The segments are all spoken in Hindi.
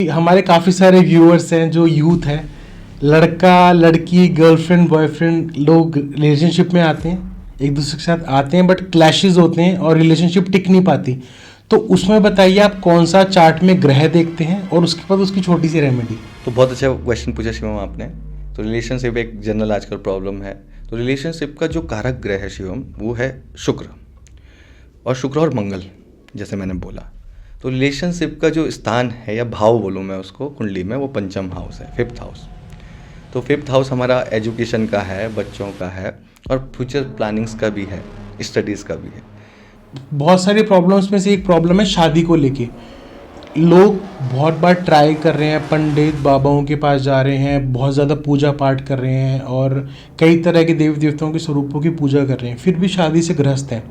हमारे काफ़ी सारे व्यूअर्स हैं जो यूथ है, लड़का लड़की गर्लफ्रेंड बॉयफ्रेंड लोग रिलेशनशिप में आते हैं, एक दूसरे के साथ आते हैं, बट क्लैशेस होते हैं और रिलेशनशिप टिक नहीं पाती। तो उसमें बताइए आप कौन सा चार्ट में ग्रह देखते हैं और उसके बाद उसकी छोटी सी रेमेडी। तो बहुत अच्छा क्वेश्चन पूछा शिवम आपने। तो रिलेशनशिप एक जनरल आजकल प्रॉब्लम है। तो रिलेशनशिप का जो कारक ग्रह है शिवम, वो है शुक्र और मंगल, जैसे मैंने बोला। तो रिलेशनशिप का जो स्थान है या भाव बोलूँ मैं उसको कुंडली में, वो पंचम हाउस है, 5th हाउस। तो 5th हाउस हमारा एजुकेशन का है, बच्चों का है और फ्यूचर प्लानिंग्स का भी है, स्टडीज़ का भी है। बहुत सारी प्रॉब्लम्स में से एक प्रॉब्लम है शादी को लेके। लोग बहुत बार ट्राई कर रहे हैं, पंडित बाबाओं के पास जा रहे हैं, बहुत ज़्यादा पूजा पाठ कर रहे हैं और कई तरह के देवी देवताओं के स्वरूपों की पूजा कर रहे हैं, फिर भी शादी से ग्रस्त हैं।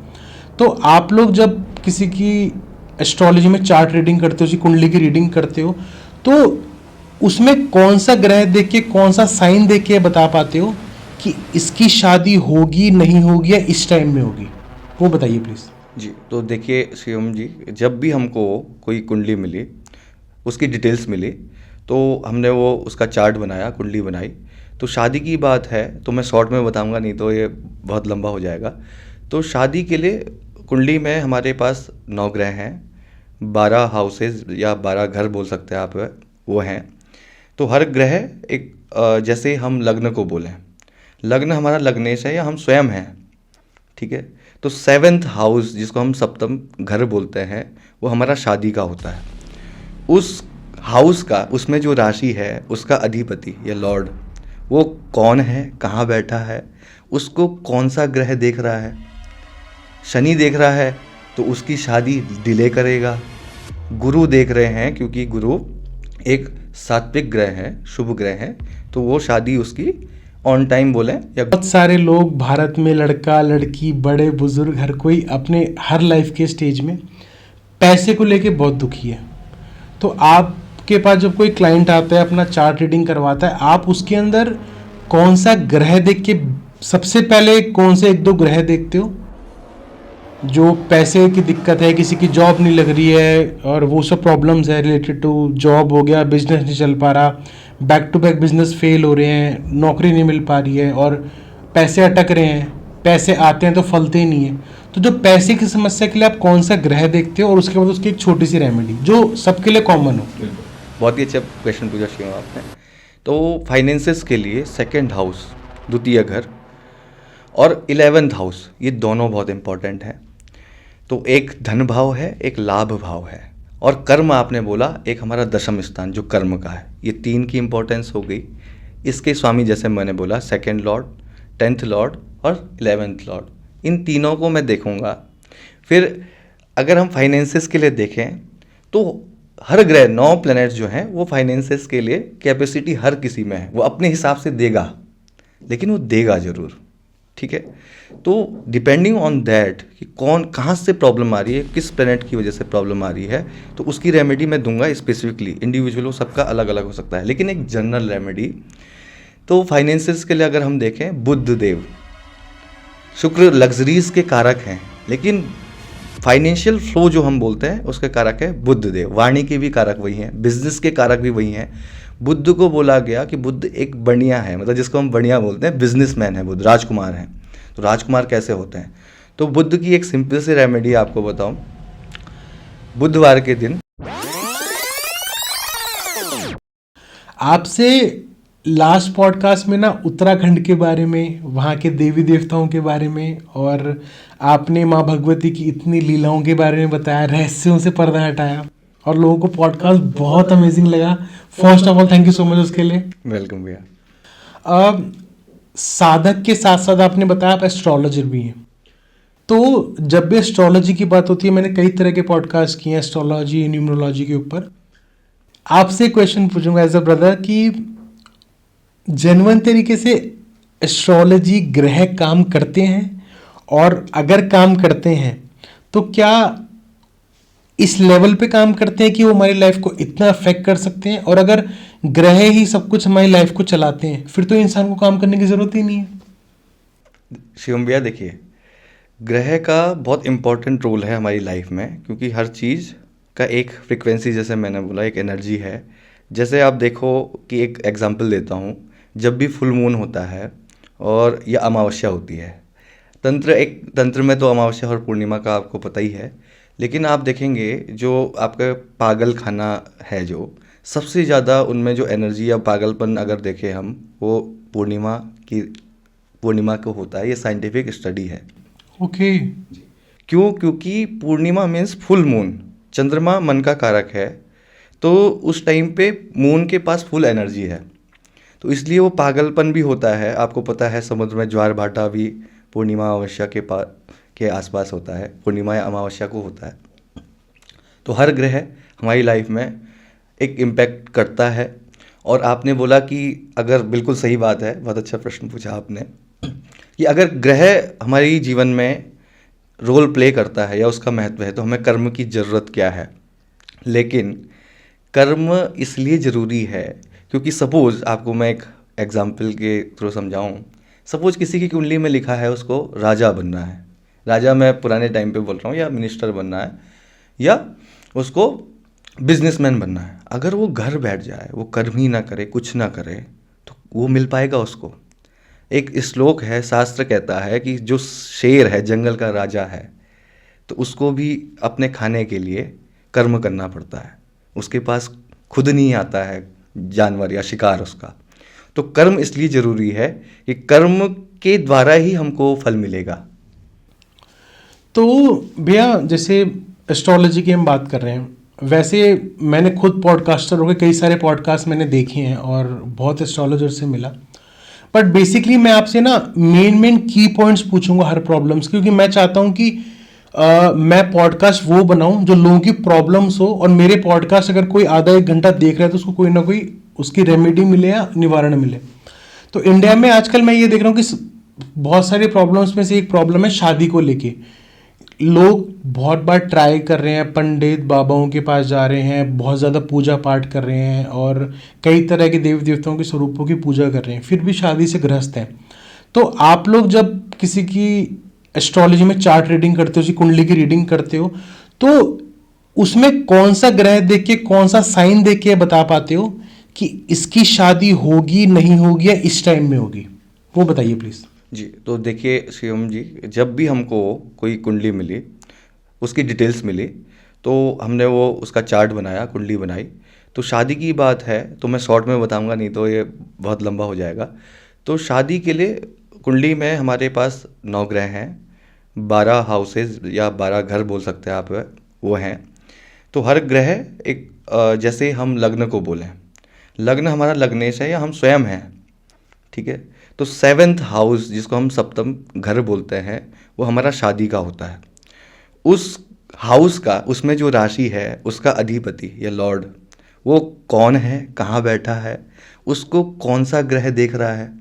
तो आप लोग जब किसी की एस्ट्रोलॉजी में चार्ट रीडिंग करते हो, उसकी कुंडली की रीडिंग करते हो, तो उसमें कौन सा ग्रह देख के, कौन सा साइन देख के बता पाते हो कि इसकी शादी होगी नहीं होगी या इस टाइम में होगी, वो बताइए प्लीज़। जी, तो देखिए शिवम जी, जब भी हमको कोई कुंडली मिली, उसकी डिटेल्स मिली, तो हमने वो उसका चार्ट बनाया, कुंडली बनाई। तो शादी की बात है तो मैं शॉर्ट में बताऊंगा, नहीं तो ये बहुत लंबा हो जाएगा। तो शादी के लिए कुंडली में हमारे पास 9 ग्रह हैं, 12 हाउसेज या 12 घर बोल सकते हैं आप, वो हैं। तो हर ग्रह एक जैसे हम लग्न को बोलें, लग्न हमारा लग्नेश है या हम स्वयं हैं, ठीक है। तो 7th हाउस जिसको हम सप्तम घर बोलते हैं, वो हमारा शादी का होता है। उस हाउस का, उसमें जो राशि है उसका अधिपति या लॉर्ड, वो कौन है, कहाँ बैठा है, उसको कौन सा ग्रह देख रहा है। शनि देख रहा है तो उसकी शादी डिले करेगा। गुरु देख रहे हैं क्योंकि गुरु एक सात्विक ग्रह है, शुभ ग्रह है, तो वो शादी उसकी ऑन टाइम बोले। या बहुत सारे लोग भारत में, लड़का लड़की बड़े बुजुर्ग हर कोई अपने हर लाइफ के स्टेज में पैसे को लेके बहुत दुखी है। तो आपके पास जब कोई क्लाइंट आता है, अपना चार्ट रीडिंग करवाता है, आप उसके अंदर कौन सा ग्रह देख के, सबसे पहले कौन से 1-2 ग्रह देखते हो जो पैसे की दिक्कत है, किसी की जॉब नहीं लग रही है और वो सब प्रॉब्लम्स है रिलेटेड टू जॉब हो गया, बिजनेस नहीं चल पा रहा, back to back business fail हो रहे हैं, नौकरी नहीं मिल पा रही है और पैसे अटक रहे हैं, पैसे आते हैं तो फलते ही नहीं है। तो जो पैसे की समस्या के लिए आप कौन सा ग्रह देखते हो और उसके बाद उसकी एक छोटी सी रेमेडी जो सबके लिए कॉमन हो। बहुत ही अच्छा क्वेश्चन पूछा शिवम आपने। तो फाइनेंसेस के लिए 2nd हाउस, द्वितीय घर, और 11th हाउस, ये दोनों बहुत इंपॉर्टेंट हैं। तो एक धन भाव है, एक लाभ भाव है, और कर्म आपने बोला, एक हमारा 10th स्थान जो कर्म का है। ये 3 की इंपॉर्टेंस हो गई। इसके स्वामी जैसे मैंने बोला 2nd लॉर्ड, 10th लॉर्ड और 11th लॉर्ड, इन तीनों को मैं देखूंगा। फिर अगर हम फाइनेंसेस के लिए देखें तो हर ग्रह, 9 प्लैनेट्स जो हैं, वो फाइनेंसेस के लिए कैपेसिटी हर किसी में है। वो अपने हिसाब से देगा, लेकिन वो देगा ज़रूर, ठीक है। तो डिपेंडिंग ऑन दैट कि कौन कहाँ से प्रॉब्लम आ रही है, किस प्लैनेट की वजह से प्रॉब्लम आ रही है, तो उसकी रेमेडी मैं दूंगा स्पेसिफिकली। इंडिविजुअल हो, सबका अलग अलग हो सकता है, लेकिन एक जनरल रेमेडी। तो फाइनेंसेस के लिए अगर हम देखें, बुध देव, शुक्र लग्जरीज के कारक हैं, लेकिन फाइनेंशियल फ्लो जो हम बोलते हैं उसके कारक है बुध देव। वाणी के भी कारक वही हैं, बिजनेस के कारक भी वही हैं। बुध को बोला गया कि बुध एक बढ़िया है, मतलब जिसको हम बढ़िया बोलते हैं, बिजनेसमैन है बुध, राजकुमार हैं। तो राजकुमार कैसे होते हैं? तो बुध की एक सिंपल सी रेमेडी आपको बताऊं। बुधवार के दिन आपसे लास्ट पॉडकास्ट में ना उत्तराखंड के बारे में, वहाँ के देवी देवताओं के बारे में, और आपने माँ भगवती की इतनी लीलाओं के बारे में बताया, रहस्यों से पर्दा हटाया, और लोगों को पॉडकास्ट बहुत अमेजिंग लगा। First of all thank you so much उसके लिए। वेलकम भैया। साधक के साथ साथ आपने बताया आप एस्ट्रोलॉजर भी हैं। तो जब भी एस्ट्रोलॉजी की बात होती है, मैंने कई तरह के पॉडकास्ट किए हैं एस्ट्रोलॉजी, न्यूमरोलॉजी के ऊपर। आपसे क्वेश्चन पूछूंगा एज अ ब्रदर कि जेन्युइन तरीके से एस्ट्रोलॉजी ग्रह काम करते हैं, और अगर काम करते हैं तो क्या इस लेवल पे काम करते हैं कि वो हमारी लाइफ को इतना अफेक्ट कर सकते हैं? और अगर ग्रह ही सब कुछ हमारी लाइफ को चलाते हैं, फिर तो इंसान को काम करने की ज़रूरत ही नहीं है। शिवम भैया देखिए, ग्रह का बहुत इम्पोर्टेंट रोल है हमारी लाइफ में, क्योंकि हर चीज़ का एक फ्रिक्वेंसी, जैसे मैंने बोला, एक एनर्जी है। जैसे आप देखो कि एक एग्जांपल देता हूँ, जब भी फुल मून होता है और या अमावस्या होती है, तंत्र में तो अमावस्या और पूर्णिमा का आपको पता ही है, लेकिन आप देखेंगे जो आपका पागल खाना है, जो सबसे ज़्यादा उनमें जो एनर्जी या पागलपन अगर देखें हम, वो पूर्णिमा को होता है। ये साइंटिफिक स्टडी है। ओके। क्यों? क्योंकि पूर्णिमा मीन्स फुल मून, चंद्रमा मन का कारक है, तो उस टाइम पे मून के पास फुल एनर्जी है, तो इसलिए वो पागलपन भी होता है। आपको पता है समुद्र में ज्वार भाटा भी पूर्णिमा अमावस्या के आसपास होता है, पूर्णिमा या अमावस्या को होता है। तो हर ग्रह हमारी लाइफ में एक इम्पैक्ट करता है। और आपने बोला कि अगर, बिल्कुल सही बात है, बहुत अच्छा प्रश्न पूछा आपने, कि अगर ग्रह हमारी जीवन में रोल प्ले करता है या उसका महत्व है, तो हमें कर्म की ज़रूरत क्या है। लेकिन कर्म इसलिए ज़रूरी है क्योंकि सपोज़ आपको मैं एक एग्जाम्पल के थ्रू समझाऊं, सपोज़ किसी की कुंडली में लिखा है उसको राजा बनना है, राजा मैं पुराने टाइम पे बोल रहा हूँ, या मिनिस्टर बनना है, या उसको बिजनेसमैन बनना है। अगर वो घर बैठ जाए, वो कर्म ही ना करे, कुछ ना करे, तो वो मिल पाएगा उसको? एक श्लोक है, शास्त्र कहता है कि जो शेर है, जंगल का राजा है, तो उसको भी अपने खाने के लिए कर्म करना पड़ता है। उसके पास खुद नहीं आता है जानवर या शिकार उसका। तो कर्म इसलिए ज़रूरी है कि कर्म के द्वारा ही हमको फल मिलेगा। तो भैया जैसे एस्ट्रोलॉजी की हम बात कर रहे हैं, वैसे मैंने खुद पॉडकास्टर होकर कई सारे पॉडकास्ट मैंने देखे हैं और बहुत एस्ट्रोलॉजर से मिला, बट बेसिकली मैं आपसे ना मेन की पॉइंट्स पूछूंगा हर प्रॉब्लम्स, क्योंकि मैं चाहता हूं कि मैं पॉडकास्ट वो बनाऊं जो लोगों की प्रॉब्लम्स हो, और मेरे पॉडकास्ट अगर कोई आधा एक घंटा देख रहा है तो उसको कोई ना कोई उसकी रेमेडी मिले या निवारण मिले। तो इंडिया में आजकल मैं ये देख रहा हूँ कि बहुत सारी प्रॉब्लम्स में से एक प्रॉब्लम है शादी को लेके। लोग बहुत बार ट्राई कर रहे हैं, पंडित बाबाओं के पास जा रहे हैं, बहुत ज़्यादा पूजा पाठ कर रहे हैं और कई तरह के देवी देवताओं के स्वरूपों की पूजा कर रहे हैं, फिर भी शादी से ग्रस्त हैं। तो आप लोग जब किसी की एस्ट्रोलॉजी में चार्ट रीडिंग करते हो, उसकी कुंडली की रीडिंग करते हो, तो उसमें कौन सा ग्रह देख के, कौन सा साइन देख के बता पाते हो कि इसकी शादी होगी नहीं होगी या इस टाइम में होगी? वो बताइए प्लीज़। जी, तो देखिए शिवम जी, जब भी हमको कोई कुंडली मिली, उसकी डिटेल्स मिली, तो हमने वो उसका चार्ट बनाया, कुंडली बनाई। तो शादी की बात है तो मैं शॉर्ट में बताऊंगा, नहीं तो ये बहुत लंबा हो जाएगा। तो शादी के लिए कुंडली में हमारे पास 9 ग्रह हैं, 12 हाउसेज या 12 घर बोल सकते हैं आप, वो हैं। तो हर ग्रह एक जैसे हम लग्न को बोलें, लग्न हमारा लग्नेश है या हम स्वयं हैं, ठीक है। तो 7th हाउस, जिसको हम सप्तम घर बोलते हैं, वो हमारा शादी का होता है। उस हाउस का, उसमें जो राशि है, उसका अधिपति या लॉर्ड, वो कौन है, कहाँ बैठा है, उसको कौन सा ग्रह देख रहा है।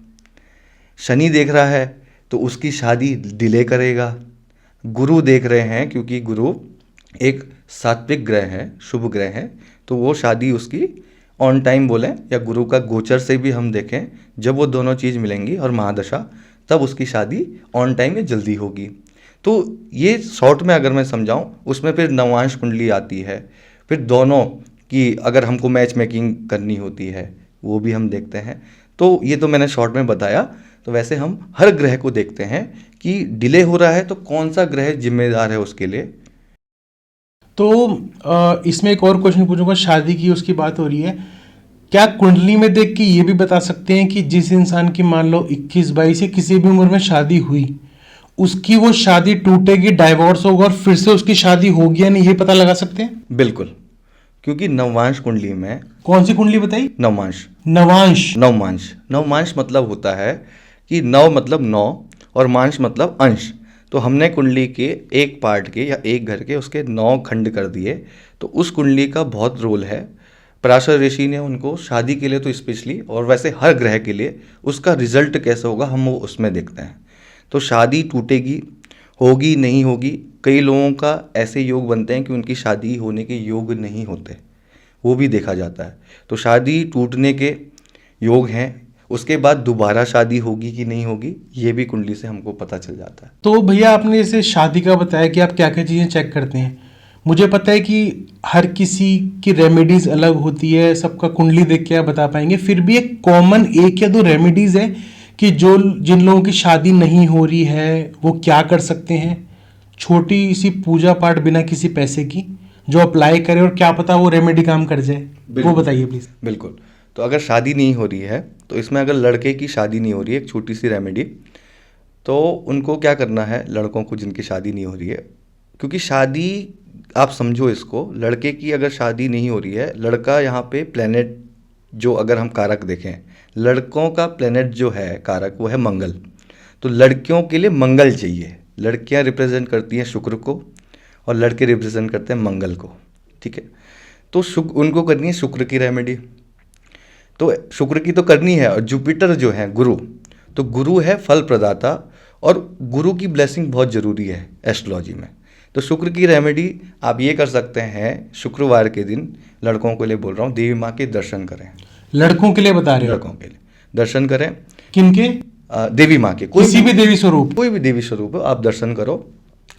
शनि देख रहा है तो उसकी शादी डिले करेगा। गुरु देख रहे हैं, क्योंकि गुरु एक सात्विक ग्रह है, शुभ ग्रह है, तो वो शादी उसकी ऑन टाइम बोलें, या गुरु का गोचर से भी हम देखें, जब वो दोनों चीज़ मिलेंगी और महादशा, तब उसकी शादी ऑन टाइम या जल्दी होगी। तो ये शॉर्ट में अगर मैं समझाऊं, उसमें फिर नवांश कुंडली आती है, फिर दोनों की अगर हमको मैच मेकिंग करनी होती है, वो भी हम देखते हैं। तो ये तो मैंने शॉर्ट में बताया। तो वैसे हम हर ग्रह को देखते हैं कि डिले हो रहा है तो कौन सा ग्रह जिम्मेदार है उसके लिए। तो इसमें एक और क्वेश्चन पूछूंगा, शादी की उसकी बात हो रही है, क्या कुंडली में देख के ये भी बता सकते हैं कि जिस इंसान की मान लो 21-22 या किसी भी उम्र में शादी हुई, उसकी वो शादी टूटेगी, डाइवोर्स होगा और फिर से उसकी शादी होगी या नहीं, ये पता लगा सकते हैं? बिल्कुल, क्योंकि नवमांश कुंडली में, कौन सी कुंडली बताई? नवमांश। नवांश। नवमांश, नवमांश मतलब होता है कि नव मतलब 9 और मांश मतलब अंश। तो हमने कुंडली के एक पार्ट के या एक घर के उसके 9 खंड कर दिए। तो उस कुंडली का बहुत रोल है। पराशर ऋषि ने उनको शादी के लिए तो स्पेशली, और वैसे हर ग्रह के लिए, उसका रिजल्ट कैसे होगा हम वो उसमें देखते हैं। तो शादी टूटेगी, होगी नहीं होगी, कई लोगों का ऐसे योग बनते हैं कि उनकी शादी होने के योग नहीं होते, वो भी देखा जाता है। तो शादी टूटने के योग हैं, उसके बाद दोबारा शादी होगी कि नहीं होगी, ये भी कुंडली से हमको पता चल जाता है। तो भैया आपने जैसे शादी का बताया कि आप क्या क्या चीज़ें चेक करते हैं, मुझे पता है कि हर किसी की रेमेडीज अलग होती है, सबका कुंडली देख के आप बता पाएंगे, फिर भी एक कॉमन एक या दो रेमेडीज है कि जो जिन लोगों की शादी नहीं हो रही है वो क्या कर सकते हैं, छोटी सी पूजा पाठ बिना किसी पैसे की जो अप्लाई करे और क्या पता वो रेमेडी काम कर जाए, वो बताइए प्लीज। बिल्कुल। तो अगर शादी नहीं हो रही है तो इसमें अगर लड़के की शादी नहीं हो रही है, एक छोटी सी रेमेडी, तो उनको क्या करना है, लड़कों को जिनकी शादी नहीं हो रही है, क्योंकि शादी आप समझो इसको, लड़के की अगर शादी नहीं हो रही है, लड़का यहाँ पे प्लेनेट जो अगर हम कारक देखें, लड़कों का प्लेनेट जो है कारक वो है मंगल। तो लड़कियों के लिए मंगल चाहिए, लड़कियाँ रिप्रेजेंट करती हैं शुक्र को और लड़के रिप्रेजेंट करते हैं मंगल को, ठीक है। तो उनको करनी है शुक्र की रेमेडी, तो शुक्र की तो करनी है। और जुपिटर जो है गुरु, तो गुरु है फल प्रदाता और गुरु की ब्लेसिंग बहुत ज़रूरी है एस्ट्रोलॉजी में। तो शुक्र की रेमेडी आप ये कर सकते हैं, शुक्रवार के दिन लड़कों के लिए बोल रहा हूँ, देवी माँ के दर्शन करें। लड़कों के लिए बता रहे हो? लड़कों के लिए दर्शन करें। किनके? देवी माँ के, किसी भी देवी स्वरूप, कोई भी देवी स्वरूप हो, आप दर्शन करो,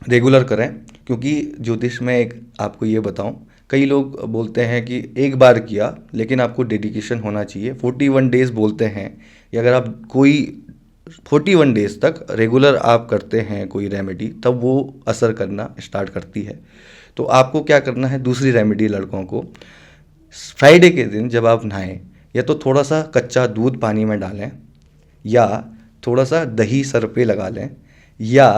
रेगुलर करें। क्योंकि ज्योतिष में एक आपको ये बताऊं, कई लोग बोलते हैं कि एक बार किया, लेकिन आपको डेडिकेशन होना चाहिए। 41 डेज बोलते हैं कि अगर आप कोई 41 डेज तक रेगुलर आप करते हैं कोई रेमेडी, तब वो असर करना स्टार्ट करती है। तो आपको क्या करना है, दूसरी रेमेडी लड़कों को, फ्राइडे के दिन जब आप नहाएं, या तो थोड़ा सा कच्चा दूध पानी में डालें, या थोड़ा सा दही सर पे लगा लें, या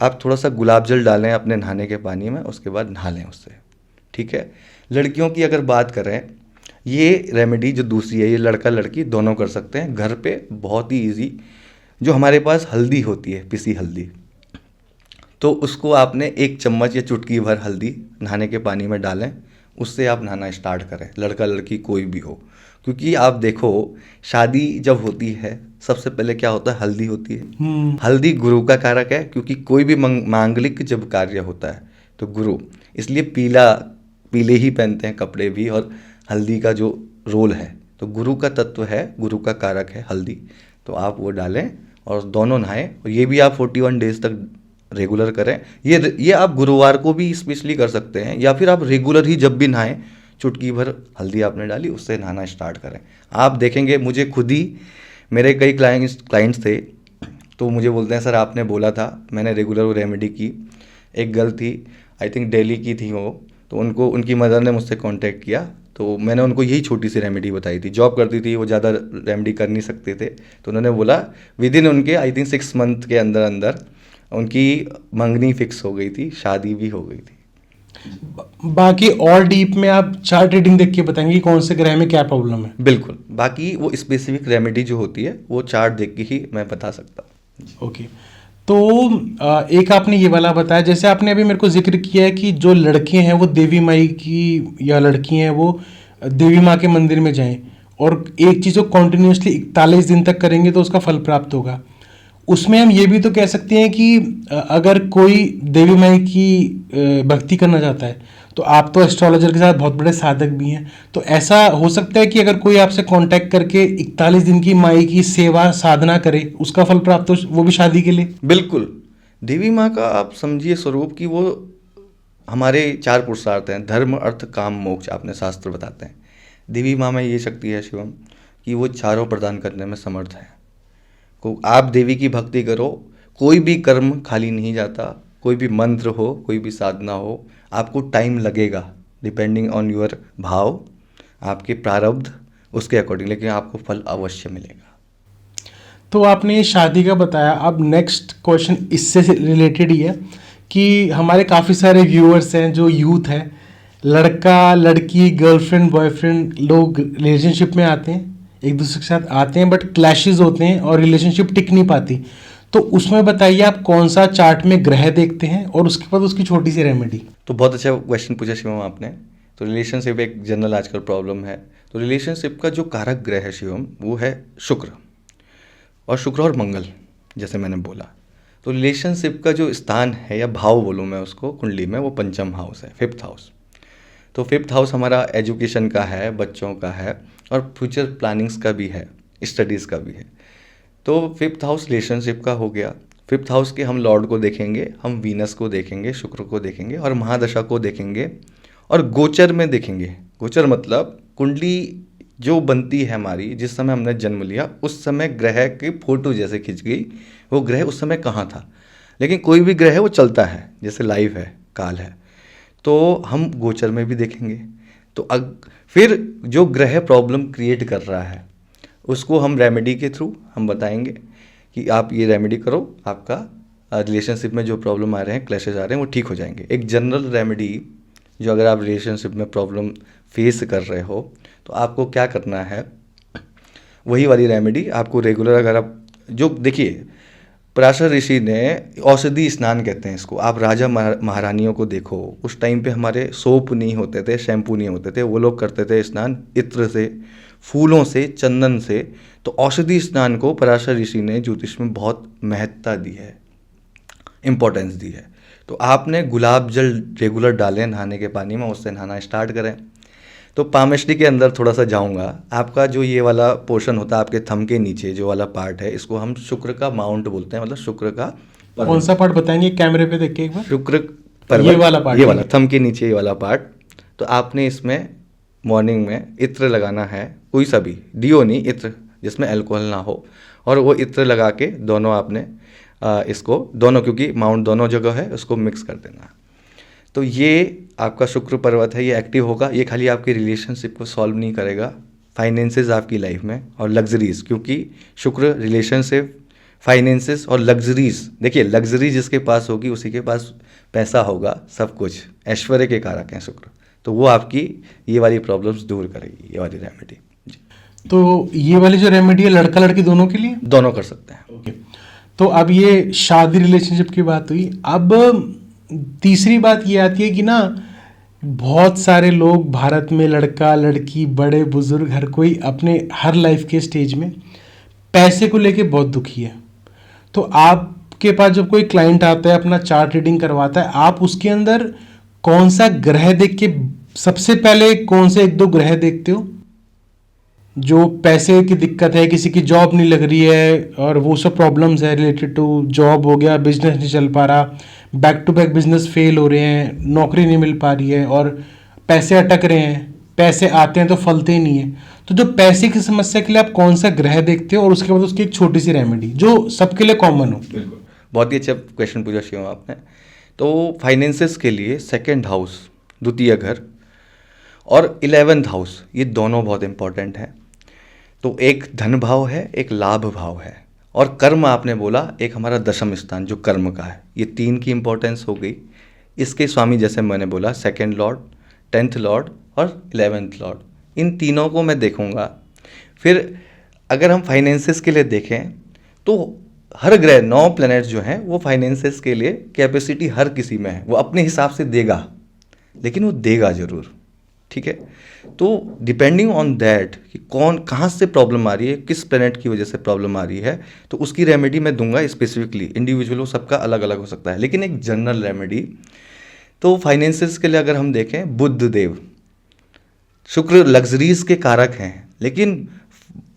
आप थोड़ा सा गुलाब जल डालें अपने नहाने के पानी में, उसके बाद नहा लें उससे, ठीक है। लड़कियों की अगर बात करें, ये रेमेडी जो दूसरी है, ये लड़का लड़की दोनों कर सकते हैं घर पे, बहुत ही इजी। जो हमारे पास हल्दी होती है, पिसी हल्दी, तो उसको आपने 1 चम्मच या चुटकी भर हल्दी नहाने के पानी में डालें, उससे आप नहाना स्टार्ट करें, लड़का लड़की कोई भी हो। क्योंकि आप देखो, शादी जब होती है सबसे पहले क्या होता है, हल्दी होती है। हल्दी गुरु का कारक है, क्योंकि कोई भी मांगलिक जब कार्य होता है तो गुरु, इसलिए पीले ही पहनते हैं कपड़े भी, और हल्दी का जो रोल है, तो गुरु का तत्व है, गुरु का कारक है हल्दी। तो आप वो डालें और दोनों नहाएं, और ये भी आप 41 डेज तक रेगुलर करें। ये आप गुरुवार को भी स्पेशली कर सकते हैं, या फिर आप रेगुलर ही जब भी नहाएं, चुटकी भर हल्दी आपने डाली, उससे नहाना स्टार्ट करें। आप देखेंगे, मुझे खुद ही, मेरे कई क्लाइंट्स थे, तो मुझे बोलते हैं सर आपने बोला था, मैंने रेगुलर वो रेमेडी की। एक गर्ल थी, आई थिंक दिल्ली की थी वो, तो उनकी मदर ने मुझसे कांटेक्ट किया, तो मैंने उनको यही छोटी सी रेमेडी बताई थी। जॉब करती थी वो, ज़्यादा रेमेडी कर नहीं सकते थे, तो उन्होंने बोला विद इन उनके आई थिंक 6 मंथ के अंदर अंदर उनकी मंगनी फिक्स हो गई थी, शादी भी हो गई थी। बाकी और डीप में आप चार्ट रीडिंग देख के बताएंगे कि कौन से ग्रह में क्या प्रॉब्लम है? बिल्कुल, बाकी वो स्पेसिफिक रेमेडी जो होती है वो चार्ट देख के ही मैं बता सकता हूँ। ओके। तो एक आपने ये वाला बताया, जैसे आपने अभी मेरे को जिक्र किया है कि जो लड़के हैं वो देवी माई की, या लड़की हैं वो देवी माँ के मंदिर में जाएं, और एक चीज़ को कॉन्टिन्यूसली 41 दिन तक करेंगे तो उसका फल प्राप्त होगा। उसमें हम ये भी तो कह सकते हैं कि अगर कोई देवी माई की भक्ति करना चाहता है, तो आप तो एस्ट्रोलॉजर के साथ बहुत बड़े साधक भी हैं, तो ऐसा हो सकता है कि अगर कोई आपसे कांटेक्ट करके 41 दिन की माई की सेवा साधना करे, उसका फल प्राप्त हो, वो भी शादी के लिए? बिल्कुल, देवी माँ का आप समझिए स्वरूप कि वो हमारे 4 पुरुषार्थ हैं, धर्म अर्थ काम मोक्ष, आपने शास्त्र बताते हैं। देवी माँ में ये शक्ति है शिवम, कि वो चारों प्रदान करने में समर्थ है। को आप देवी की भक्ति करो, कोई भी कर्म खाली नहीं जाता, कोई भी मंत्र हो, कोई भी साधना हो, आपको टाइम लगेगा, डिपेंडिंग ऑन योर भाव, आपके प्रारब्ध, उसके अकॉर्डिंग, लेकिन आपको फल अवश्य मिलेगा। तो आपने ये शादी का बताया, अब नेक्स्ट क्वेश्चन इससे रिलेटेड ही है कि हमारे काफ़ी सारे व्यूअर्स हैं जो यूथ हैं, लड़का लड़की, गर्लफ्रेंड बॉयफ्रेंड, लोग रिलेशनशिप में आते हैं, एक दूसरे के साथ आते हैं, बट क्लैशेस होते हैं और रिलेशनशिप टिक नहीं पाती। तो उसमें बताइए आप कौन सा चार्ट में ग्रह देखते हैं, और उसके बाद उसकी छोटी सी रेमेडी। तो बहुत अच्छा क्वेश्चन पूछा शिवम आपने। तो रिलेशनशिप एक जनरल आजकल प्रॉब्लम है। तो रिलेशनशिप का जो कारक ग्रह है शिवम, वो है शुक्र, और शुक्र और मंगल, जैसे मैंने बोला। तो रिलेशनशिप का जो स्थान है, या भाव बोलूँ मैं उसको, कुंडली में, वो पंचम हाउस है, 5th हाउस। तो 5th हाउस हमारा एजुकेशन का है, बच्चों का है, और फ्यूचर प्लानिंग्स का भी है, स्टडीज़ का भी है। तो 5th हाउस रिलेशनशिप का हो गया। 5th हाउस के हम लॉर्ड को देखेंगे, हम वीनस को देखेंगे, शुक्र को देखेंगे और महादशा को देखेंगे और गोचर में देखेंगे। गोचर मतलब कुंडली जो बनती है हमारी, जिस समय हमने जन्म लिया उस समय ग्रह की फोटो जैसे खिंच गई, वो ग्रह उस समय कहाँ था। लेकिन कोई भी ग्रह है वो चलता है, जैसे लाइफ है, काल है, तो हम गोचर में भी देखेंगे। तो फिर जो ग्रह प्रॉब्लम क्रिएट कर रहा है उसको हम रेमेडी के थ्रू हम बताएंगे कि आप ये रेमेडी करो, आपका रिलेशनशिप में जो प्रॉब्लम आ रहे हैं, क्लैशेज आ रहे हैं, वो ठीक हो जाएंगे। एक जनरल रेमेडी जो अगर आप रिलेशनशिप में प्रॉब्लम फेस कर रहे हो तो आपको क्या करना है, वही वाली रेमेडी आपको रेगुलर, अगर आप जो देखिए पराशर ऋषि ने औषधि स्नान कहते हैं इसको, आप राजा महारानियों को देखो, उस टाइम पे हमारे सोप नहीं होते थे, शैम्पू नहीं होते थे, वो लोग करते थे स्नान इत्र से, फूलों से, चंदन से। तो औषधि स्नान को पराशर ऋषि ने ज्योतिष में बहुत महत्ता दी है, इम्पोर्टेंस दी है। तो आपने गुलाब जल रेगुलर डालें नहाने के पानी में, उससे नहाना स्टार्ट करें। तो पामेस्ट्री के अंदर थोड़ा सा जाऊंगा, आपका जो ये वाला पोर्शन होता है आपके थंब के नीचे जो वाला पार्ट है, इसको हम शुक्र का माउंट बोलते हैं, मतलब शुक्र का कौन सा पार्ट बताएंगे कैमरे पे देख के एक बार? शुक्र पर्वत, ये वाला पार्ट, ये वाला थंब के नीचे ये वाला पार्ट। तो आपने इसमें मॉर्निंग में इत्र लगाना है, कोई सा भी, डीओ नहीं, इत्र जिसमें अल्कोहल ना हो, और वो इत्र लगा के दोनों आपने इसको दोनों, क्योंकि माउंट दोनों जगह है, उसको मिक्स कर देना है। तो ये आपका शुक्र पर्वत है, ये एक्टिव होगा। ये खाली आपकी रिलेशनशिप को सॉल्व नहीं करेगा, फाइनेंसेस आपकी लाइफ में और लग्जरीज, क्योंकि शुक्र रिलेशनशिप, फाइनेंसेस और लग्जरीज, देखिए लग्जरी जिसके पास होगी उसी के पास पैसा होगा, सब कुछ ऐश्वर्य के कारक हैं शुक्र। तो वो आपकी ये वाली प्रॉब्लम्स दूर करेगी, ये वाली रेमेडी। तो ये वाली जो रेमेडी है लड़का लड़की दोनों के लिए? दोनों कर सकते हैं। ओके। तो अब ये शादी रिलेशनशिप की बात हुई, अब तीसरी बात ये आती है कि ना बहुत सारे लोग भारत में, लड़का लड़की, बड़े बुजुर्ग, हर कोई अपने हर लाइफ के स्टेज में पैसे को लेके बहुत दुखी है। तो आपके पास जब कोई क्लाइंट आता है, अपना चार्ट रीडिंग करवाता है, आप उसके अंदर कौन सा ग्रह देख के, सबसे पहले कौन से एक दो ग्रह देखते हो जो पैसे की दिक्कत है, किसी की जॉब नहीं लग रही है और वो सब प्रॉब्लम्स है रिलेटेड टू जॉब हो गया, बिजनेस नहीं चल पा रहा, back to back business fail हो रहे हैं, नौकरी नहीं मिल पा रही है और पैसे अटक रहे हैं, पैसे आते हैं तो फलते ही नहीं है। तो जो पैसे की समस्या के लिए आप कौन सा ग्रह देखते हो और उसके बाद उसकी एक छोटी सी रेमेडी जो सबके लिए कॉमन हो। बिल्कुल, बहुत ही अच्छा क्वेश्चन पूछा शिवम आपने। तो फाइनेंसेस के लिए 2nd हाउस, द्वितीय घर, और 11th हाउस, ये दोनों बहुत इंपॉर्टेंट हैं। तो एक धन भाव है, एक लाभ भाव है, और कर्म आपने बोला एक हमारा दशम स्थान जो कर्म का है, ये 3 की इंपॉर्टेंस हो गई। इसके स्वामी जैसे मैंने बोला 2nd लॉर्ड, 10th लॉर्ड और 11th लॉर्ड, इन तीनों को मैं देखूंगा। फिर अगर हम फाइनेंसेस के लिए देखें तो हर ग्रह 9 प्लैनेट्स जो हैं वो फाइनेंसेस के लिए कैपेसिटी हर किसी में है, वो अपने हिसाब से देगा, लेकिन वो देगा ज़रूर, ठीक है। तो डिपेंडिंग ऑन दैट कि कौन कहाँ से प्रॉब्लम आ रही है, किस प्लैनेट की वजह से प्रॉब्लम आ रही है, तो उसकी रेमेडी मैं दूंगा स्पेसिफिकली, इंडिविजुअल हो, सबका अलग अलग हो सकता है, लेकिन एक जनरल रेमेडी। तो फाइनेंसेस के लिए अगर हम देखें, बुध देव, शुक्र लग्जरीज के कारक हैं, लेकिन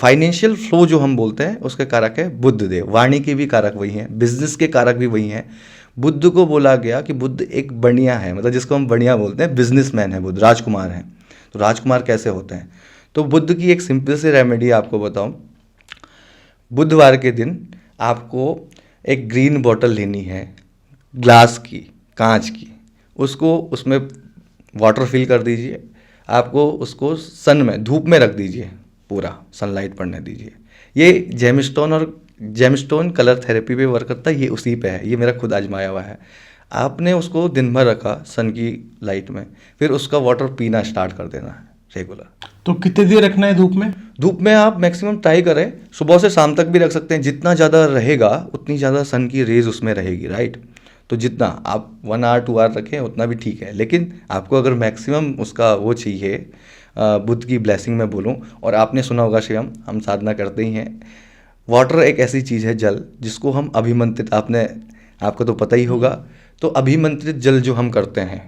फाइनेंशियल फ्लो जो हम बोलते हैं उसके कारक है बुध देव। वाणी के भी कारक वही हैं, बिजनेस के कारक भी वही हैं। बुध को बोला गया कि बुध एक बढ़िया है, मतलब जिसको हम बढ़िया बोलते हैं, बिजनेसमैन है बुध, राजकुमार हैं। तो राजकुमार कैसे होते हैं, तो बुध की एक सिंपल सी रेमेडी आपको बताऊं। बुधवार के दिन आपको एक ग्रीन बॉटल लेनी है, ग्लास की, कांच की, उसको उसमें वाटर फिल कर दीजिए, आपको उसको सन में, धूप में रख दीजिए, पूरा सनलाइट पड़ने दीजिए। ये जेमस्टोन और जेमस्टोन कलर थेरेपी पे वर्क करता है, ये उसी पे है, ये मेरा खुद आजमाया हुआ है। आपने उसको दिन भर रखा सन की लाइट में, फिर उसका वाटर पीना स्टार्ट कर देना है रेगुलर। तो कितने देर रखना है धूप में? धूप में आप मैक्सिमम ट्राई करें, सुबह से शाम तक भी रख सकते हैं, जितना ज़्यादा रहेगा उतनी ज़्यादा सन की रेज उसमें रहेगी, राइट। तो जितना आप 1 आवर 2 आवर रखें उतना भी ठीक है, लेकिन आपको अगर मैक्सिमम उसका वो चाहिए, बुध की ब्लेसिंग में बोलूँ, और आपने सुना होगा शिवम, हम साधना करते ही हैं, वाटर एक ऐसी चीज़ है, जल, जिसको हम अभिमंत्रित, आपको तो पता ही होगा। तो अभिमंत्रित जल जो हम करते हैं,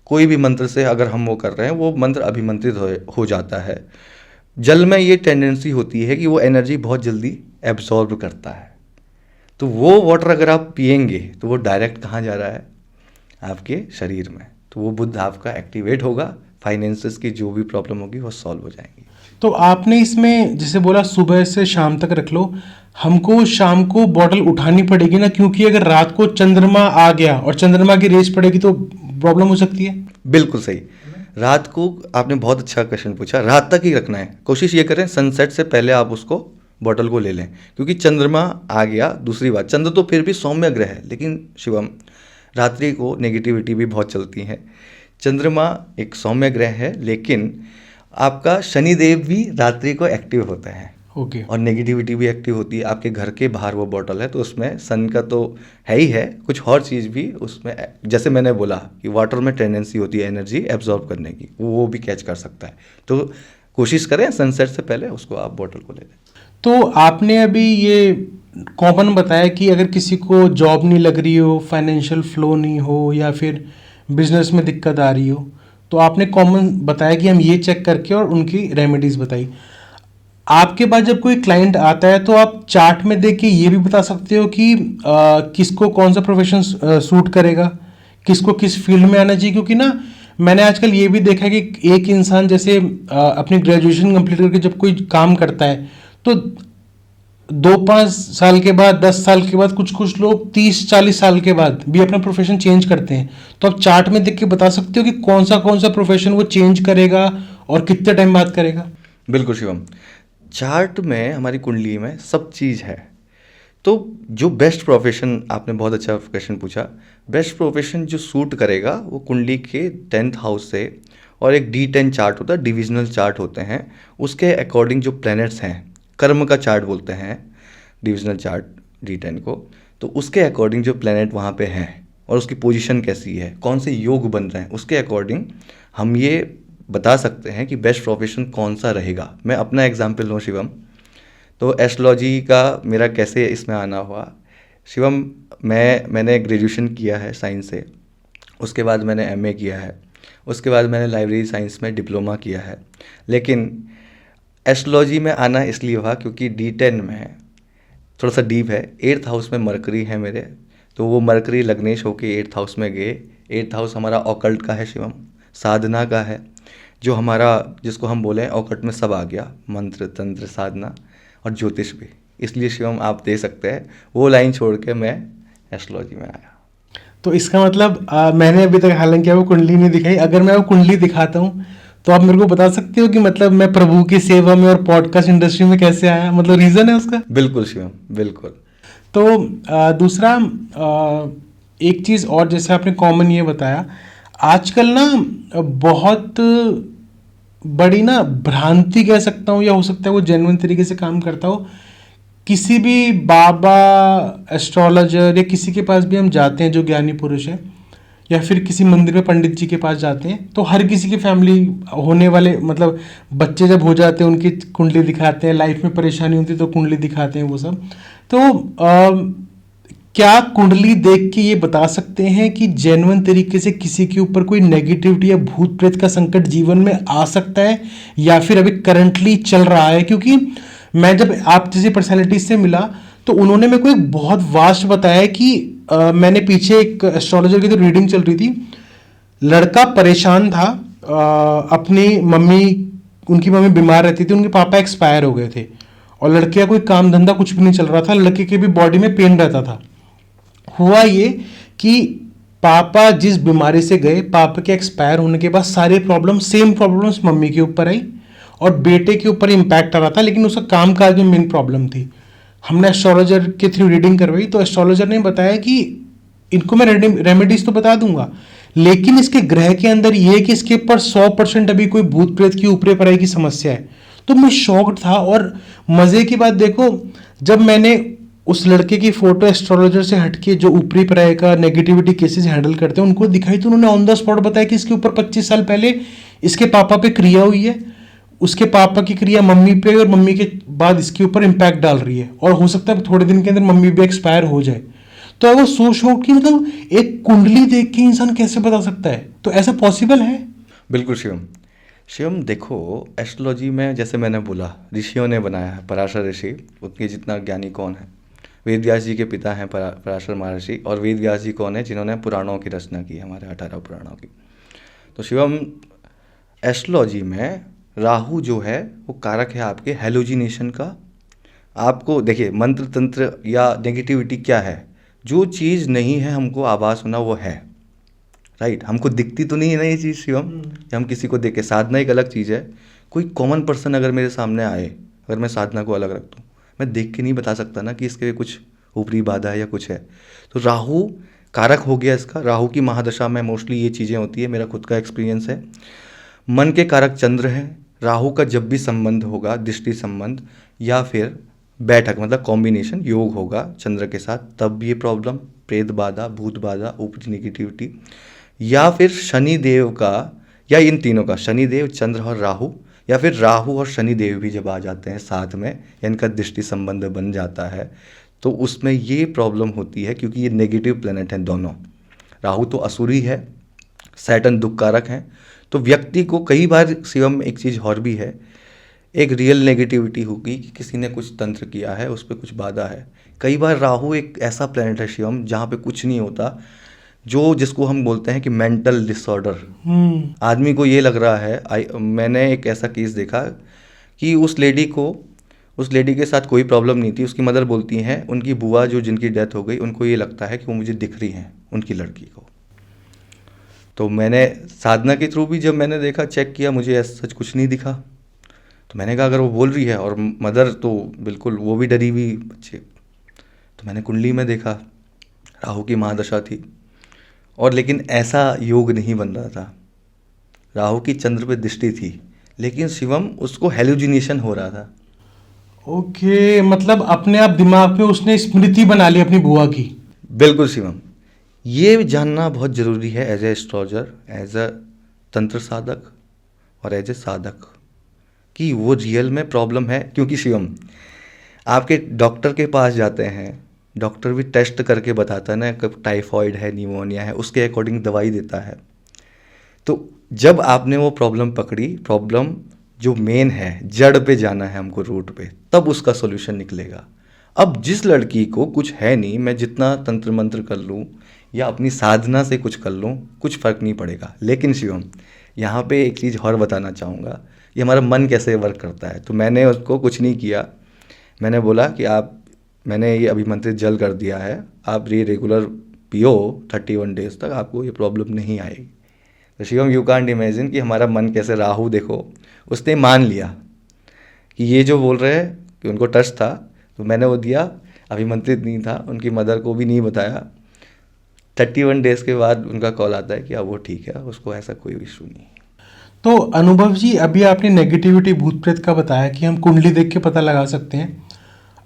कोई भी मंत्र से अगर हम वो कर रहे हैं, वो मंत्र अभिमंत्रित हो जाता है। जल में ये टेंडेंसी होती है कि वो एनर्जी बहुत जल्दी एब्जॉर्ब करता है, तो वो वाटर अगर आप पिएंगे तो वो डायरेक्ट कहाँ जा रहा है, आपके शरीर में, तो वो बुध आपका एक्टिवेट होगा, फाइनेंसेस की जो भी प्रॉब्लम होगी वो सॉल्व हो जाएंगी। तो आपने इसमें जैसे बोला सुबह से शाम तक रख लो, हमको शाम को बॉटल उठानी पड़ेगी ना, क्योंकि अगर रात को चंद्रमा आ गया और चंद्रमा की रेस पड़ेगी तो प्रॉब्लम हो सकती है। बिल्कुल सही। रात को आपने बहुत अच्छा क्वेश्चन पूछा, रात तक ही रखना है, कोशिश ये करें सनसेट से पहले आप उसको बॉटल को ले लें, क्योंकि चंद्रमा आ गया। दूसरी बात, चंद्र तो फिर भी सौम्य ग्रह है, लेकिन शिवम रात्रि को नेगेटिविटी भी बहुत चलती है। चंद्रमा एक सौम्य ग्रह है, लेकिन आपका शनिदेव भी रात्रि को एक्टिव होता है ओके। और नेगेटिविटी भी एक्टिव होती है। आपके घर के बाहर वो बॉटल है, तो उसमें सन का तो है ही है, कुछ और चीज़ भी उसमें, जैसे मैंने बोला कि वाटर में टेंडेंसी होती है एनर्जी एब्जॉर्ब करने की, वो भी कैच कर सकता है। तो कोशिश करें सनसेट से पहले उसको आप बॉटल को ले लें। तो आपने अभी ये कॉमन बताया कि अगर किसी को जॉब नहीं लग रही हो, फाइनेंशियल फ्लो नहीं हो, या फिर बिजनेस में दिक्कत आ रही हो, तो आपने कॉमन बताया कि हम ये चेक करके और उनकी रेमेडीज बताई। आपके पास जब कोई क्लाइंट आता है तो आप चार्ट में देख के ये भी बता सकते हो कि किसको कौन सा प्रोफेशन सूट करेगा, किसको किस फील्ड में आना चाहिए। क्योंकि ना मैंने आजकल ये भी देखा है कि एक इंसान जैसे अपनी ग्रेजुएशन कंप्लीट करके जब कोई काम करता है तो 2-5 साल के बाद, 10 साल के बाद, कुछ कुछ लोग 30-40 साल के बाद भी अपना प्रोफेशन चेंज करते हैं। तो आप चार्ट में देख के बता सकते हो कि कौन सा प्रोफेशन वो चेंज करेगा और कितने टाइम बाद करेगा। बिल्कुल शिवम, चार्ट में हमारी कुंडली में सब चीज़ है। तो जो बेस्ट प्रोफेशन, आपने बहुत अच्छा क्वेश्चन पूछा, बेस्ट प्रोफेशन जो सूट करेगा वो कुंडली के 10th हाउस से, और एक D10 चार्ट होता है, डिविजनल चार्ट होते हैं, उसके अकॉर्डिंग जो प्लैनेट्स हैं, कर्म का चार्ट बोलते हैं डिविजनल चार्ट D10 को, तो उसके अकॉर्डिंग जो प्लैनेट वहाँ पे हैं और उसकी पोजीशन कैसी है, कौन से योग बन रहे हैं, उसके अकॉर्डिंग हम ये बता सकते हैं कि बेस्ट प्रोफेशन कौन सा रहेगा। मैं अपना एग्जांपल लूँ शिवम, तो एस्ट्रोलॉजी का मेरा कैसे इसमें आना हुआ। शिवम, मैंने ग्रेजुएशन किया है साइंस से, उसके बाद मैंने MA किया है, उसके बाद मैंने लाइब्रेरी साइंस में डिप्लोमा किया है। लेकिन एस्ट्रोलॉजी में आना इसलिए हुआ क्योंकि D10 में थोड़ा सा डीप है, 8th हाउस में मरकरी है मेरे, तो वो मरकरी लग्नेश होके 8th हाउस में गए। 8th हाउस हमारा ऑकल्ट का है शिवम, साधना का है, जो हमारा, जिसको हम बोले ऑकल्ट में सब आ गया, मंत्र तंत्र साधना और ज्योतिष भी। इसलिए शिवम आप दे सकते हैं, वो लाइन छोड़ के मैं एस्ट्रोलॉजी में आया। तो इसका मतलब मैंने अभी तक हालांकि वो कुंडली नहीं दिखाई, अगर मैं वो कुंडली दिखाता हूँ तो आप मेरे को बता सकते हो कि मतलब मैं प्रभु की सेवा में और पॉडकास्ट इंडस्ट्री में कैसे आया, मतलब रीज़न है उसका। बिल्कुल शिवम, बिल्कुल। तो दूसरा एक चीज़ और, जैसे आपने कॉमन ये बताया, आजकल ना बहुत बड़ी ना भ्रांति कह सकता हूँ, या हो सकता है वो जेन्युइन तरीके से काम करता हो। किसी भी बाबा, एस्ट्रोलॉजर या किसी के पास भी हम जाते हैं जो ज्ञानी पुरुष है, या फिर किसी मंदिर में पंडित जी के पास जाते हैं, तो हर किसी की फैमिली होने वाले, मतलब बच्चे जब हो जाते हैं उनकी कुंडली दिखाते हैं, लाइफ में परेशानी होती है तो कुंडली दिखाते हैं वो सब। तो क्या कुंडली देख के ये बता सकते हैं कि जेन्युइन तरीके से किसी के ऊपर कोई नेगेटिविटी या भूत प्रेत का संकट जीवन में आ सकता है, या फिर अभी करंटली चल रहा है? क्योंकि मैं जब आप जैसी पर्सनैलिटी से मिला तो उन्होंने मेरे को एक बहुत वास्ट बताया कि मैंने पीछे एक एस्ट्रोलॉजर की तो रीडिंग चल रही थी, लड़का परेशान था, अपनी मम्मी, उनकी मम्मी बीमार रहती थी, उनके पापा एक्सपायर हो गए थे, और लड़के का कोई काम धंधा कुछ भी नहीं चल रहा था, लड़के के भी बॉडी में पेन रहता था। हुआ ये कि पापा जिस बीमारी से गए, पापा के एक्सपायर होने के बाद सारे प्रॉब्लम, सेम प्रॉब्लम्स मम्मी के ऊपर आई और बेटे के ऊपर इम्पैक्ट आ रहा था, लेकिन उसका काम काज में मेन प्रॉब्लम थी। हमने एस्ट्रोलॉजर के थ्रू रीडिंग करवाई, तो एस्ट्रोलॉजर ने बताया कि इनको मैं रेमेडीज तो बता दूंगा, लेकिन इसके ग्रह के अंदर ये कि इसके ऊपर 100% अभी कोई भूत प्रेत की ऊपरे पराई की समस्या है। तो मैं शॉक्ड था, और मजे की बात देखो, जब मैंने उस लड़के की फोटो एस्ट्रोलॉजर से हटके जो ऊपरी पराई का नेगेटिविटी केसेस हैंडल करते हैं उनको दिखाई, तो उन्होंने ऑन द स्पॉट बताया कि इसके ऊपर 25 साल पहले इसके पापा पे क्रिया हुई है, उसके पापा की क्रिया मम्मी पे, और मम्मी के बाद इसके ऊपर इम्पैक्ट डाल रही है, और हो सकता है थोड़े दिन के अंदर मम्मी भी एक्सपायर हो जाए। तो वो सो शॉक्ड कि मतलब एक कुंडली देख के इंसान कैसे बता सकता है, तो ऐसा पॉसिबल है? बिल्कुल शिवम देखो, एस्ट्रोलॉजी में जैसे मैंने बोला ऋषियों ने बनाया है, पराशर ऋषि, उनके जितना ज्ञानी कौन है, वेद व्यास जी के पिता हैं पराशर महर्षि, और वेद व्यास जी कौन है? जिन्होंने पुराणों की रचना की, हमारे 18 पुराणों की। तो शिवम, एस्ट्रोलॉजी में राहु जो है वो कारक है आपके हेलोजिनेशन का। आपको देखिए, मंत्र तंत्र या नेगेटिविटी क्या है? जो चीज़ नहीं है हमको आभास होना, वो है, राइट। हमको दिखती तो नहीं है ना ये चीज़ शिवम, कि हम किसी को देखे। साधना एक अलग चीज़ है। कोई कॉमन पर्सन अगर मेरे सामने आए, अगर मैं साधना को अलग रख दूँ, मैं देख के नहीं बता सकता ना कि इसके कुछ ऊपरी बाधा है या कुछ है। तो राहु कारक हो गया इसका। राहु की महादशा में मोस्टली ये चीज़ें होती है, मेरा खुद का एक्सपीरियंस है। मन के कारक चंद्र है। राहु का जब भी संबंध होगा, दृष्टि संबंध या फिर बैठक मतलब कॉम्बिनेशन, योग होगा चंद्र के साथ, तब भी ये प्रॉब्लम, प्रेत बाधा, भूत बाधा, ऊपरी नेगेटिविटी, या फिर शनि देव का, या इन तीनों का, शनि देव, चंद्र और राहु, या फिर राहु और शनि देव भी जब आ जाते हैं साथ में, या इनका दृष्टि संबंध बन जाता है, तो उसमें ये प्रॉब्लम होती है, क्योंकि ये नेगेटिव प्लैनेट हैं दोनों। राहु तो असुरी है, सैटर्न दुख कारक हैं। तो व्यक्ति को कई बार शिवम एक चीज़ और भी है, एक रियल नेगेटिविटी होगी कि किसी ने कुछ तंत्र किया है, उस पर कुछ बाधा है। कई बार राहु एक ऐसा प्लैनेट है शिवम जहाँ पे कुछ नहीं होता, जो जिसको हम बोलते हैं कि मेंटल डिसऑर्डर। आदमी को ये लग रहा है, मैंने एक ऐसा केस देखा कि उस लेडी के साथ कोई प्रॉब्लम नहीं थी। उसकी मदर बोलती हैं, उनकी बुआ जो जिनकी डेथ हो गई, उनको ये लगता है कि वो मुझे दिख रही हैं, उनकी लड़की को। तो मैंने साधना के थ्रू भी जब मैंने देखा, चेक किया, मुझे ऐसा सच कुछ नहीं दिखा। तो मैंने कहा अगर वो बोल रही है, और मदर तो बिल्कुल वो भी डरी हुई बच्चे, तो मैंने कुंडली में देखा, राहु की महादशा थी, और लेकिन ऐसा योग नहीं बन रहा था। राहु की चंद्र पे दृष्टि थी, लेकिन शिवम उसको हेलुजिनेशन हो रहा था। ओके, मतलब अपने आप दिमाग में उसने स्मृति बना ली अपनी बुआ की। बिल्कुल शिवम, ये जानना बहुत ज़रूरी है as a astrologer, as a तंत्र साधक और एज ए साधक, कि वो रियल में प्रॉब्लम है। क्योंकि शिवम, आपके डॉक्टर के पास जाते हैं, डॉक्टर भी टेस्ट करके बताता है ना, कब टाइफॉइड है, निमोनिया है, उसके अकॉर्डिंग दवाई देता है। तो जब आपने वो प्रॉब्लम पकड़ी, प्रॉब्लम जो मेन है, जड़ पे जाना है हमको, रूट पे, तब उसका सॉल्यूशन निकलेगा। अब जिस लड़की को कुछ है नहीं, मैं जितना तंत्र मंत्र कर लूँ या अपनी साधना से कुछ कर लूँ, कुछ फ़र्क नहीं पड़ेगा। लेकिन शिवम, यहाँ पे एक चीज़ और बताना चाहूँगा, ये हमारा मन कैसे वर्क करता है। तो मैंने उसको कुछ नहीं किया, मैंने बोला कि मैंने ये अभिमंत्रित जल कर दिया है, आप ये रेगुलर पियो 31 डेज तक, आपको ये प्रॉब्लम नहीं आएगी। तो शिवम, यू कांट इमेजिन कि हमारा मन कैसे, राहु देखो, उसने मान लिया कि ये जो बोल रहे हैं, कि उनको टच था, तो मैंने वो दिया, अभिमंत्रित नहीं था, उनकी मदर को भी नहीं बताया। 31 डेज के बाद उनका कॉल आता है कि अब वो ठीक है, उसको ऐसा कोई इशू नहीं। तो अनुभव जी, अभी आपने नेगेटिविटी भूत प्रेत का बताया कि हम कुंडली देख के पता लगा सकते हैं।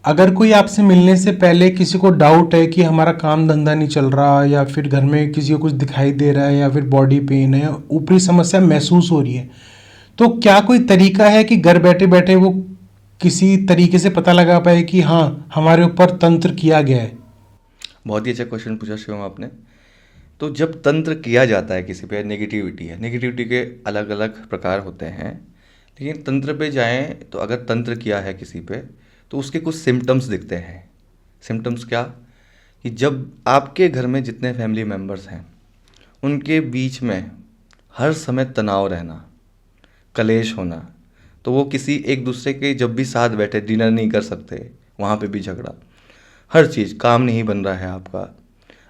अगर कोई आपसे मिलने से पहले किसी को डाउट है कि हमारा काम धंधा नहीं चल रहा, या फिर घर में किसी को कुछ दिखाई दे रहा है, या फिर बॉडी पेन है, ऊपरी समस्या महसूस हो रही है, तो क्या कोई तरीका है कि घर बैठे बैठे वो किसी तरीके से पता लगा पाए कि हाँ, हमारे ऊपर तंत्र किया गया है? बहुत ही अच्छा क्वेश्चन पूछा शिवम आपने। तो जब तंत्र किया जाता है किसी पे, नेगेटिविटी है, नेगेटिविटी के अलग अलग प्रकार होते हैं, लेकिन तंत्र पे जाएं तो अगर तंत्र किया है किसी पे, तो उसके कुछ सिम्टम्स दिखते हैं। सिम्टम्स क्या? कि जब आपके घर में जितने फैमिली मेम्बर्स हैं, उनके बीच में हर समय तनाव रहना, कलेश होना, तो वो किसी एक दूसरे के जब भी साथ बैठे, डिनर नहीं कर सकते, वहाँ पे भी झगड़ा, हर चीज़, काम नहीं बन रहा है आपका,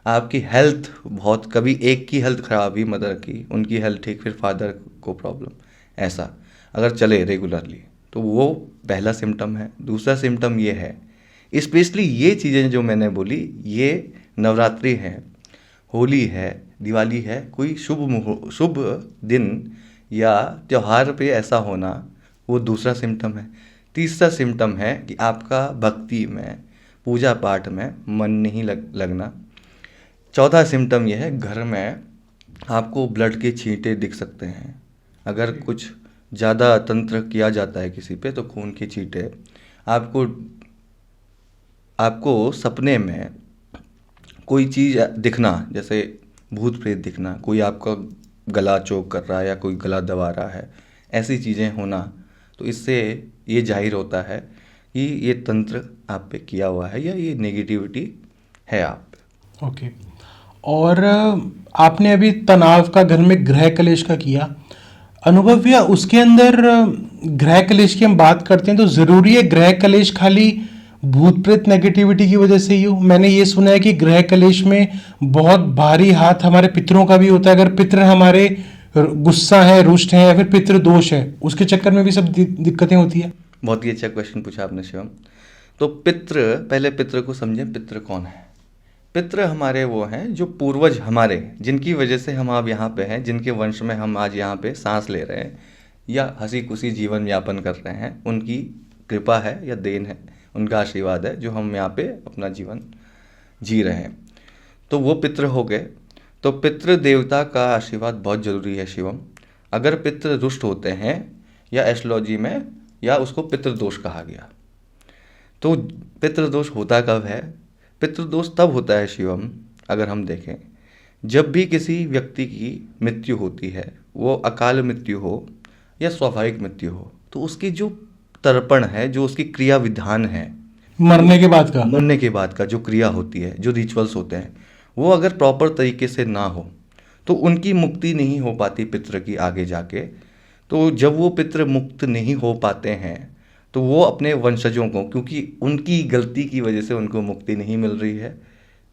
आपकी हेल्थ बहुत, कभी एक की हेल्थ ख़राब हुई मदर की, उनकी हेल्थ ठीक, फिर फादर को प्रॉब्लम, ऐसा अगर चले रेगुलरली, तो वो पहला सिम्टम है। दूसरा सिम्टम ये है, स्पेशली ये चीज़ें जो मैंने बोली, ये नवरात्रि है, होली है, दिवाली है, कोई शुभ दिन या त्यौहार पे ऐसा होना, वो दूसरा सिम्टम है। तीसरा सिम्टम है कि आपका भक्ति में, पूजा पाठ में मन नहीं लगना। चौथा सिम्टम यह है, घर में आपको ब्लड के छींटे दिख सकते हैं। अगर कुछ ज़्यादा तंत्र किया जाता है किसी पे, तो खून के छींटे आपको सपने में कोई चीज़ दिखना, जैसे भूत प्रेत दिखना, कोई आपका गला चोक कर रहा है या कोई गला दबा रहा है, ऐसी चीज़ें होना। तो इससे ये जाहिर होता है कि ये तंत्र आप पे किया हुआ है या ये नेगेटिविटी है आप पे। ओके। और आपने अभी तनाव का घर में गृह कलेश का किया अनुभव, या उसके अंदर गृह कलेश की हम बात करते हैं तो ज़रूरी है गृह कलेश खाली भूत प्रेत नेगेटिविटी की वजह से ही हो? मैंने ये सुना है कि गृह कलेश में बहुत भारी हाथ हमारे पितरों का भी होता है। अगर पितर हमारे गुस्सा है, रुष्ट है, या फिर पितृ दोष है, उसके चक्कर में भी सब दिक्कतें होती है। बहुत ही अच्छा क्वेश्चन पूछा आपने शिवम। तो पितृ, पहले पितृ को समझें। पितृ कौन है? पितृ हमारे वो हैं जो पूर्वज हमारे, जिनकी वजह से हम आज यहाँ पे हैं, जिनके वंश में हम आज यहाँ पे सांस ले रहे हैं या हंसी खुशी जीवन यापन कर रहे हैं, उनकी कृपा है या देन है, उनका आशीर्वाद है जो हम यहाँ पे अपना जीवन जी रहे हैं। तो वो पितृ हो गए। तो पितृ देवता का आशीर्वाद बहुत ज़रूरी है शिवम। अगर पितृ रुष्ट होते हैं या एस्ट्रोलॉजी में या उसको पितृदोष कहा गया। तो पितृदोष होता कब है? पितृदोष तब होता है शिवम, अगर हम देखें जब भी किसी व्यक्ति की मृत्यु होती है, वो अकाल मृत्यु हो या स्वाभाविक मृत्यु हो, तो उसकी जो तर्पण है, जो उसकी क्रिया विधान है, मरने के बाद का जो क्रिया होती है, जो रिचुअल्स होते हैं, वो अगर प्रॉपर तरीके से ना हो तो उनकी मुक्ति नहीं हो पाती पितृ की आगे जाके। तो जब वो पितृ मुक्त नहीं हो पाते हैं तो वो अपने वंशजों को, क्योंकि उनकी गलती की वजह से उनको मुक्ति नहीं मिल रही है,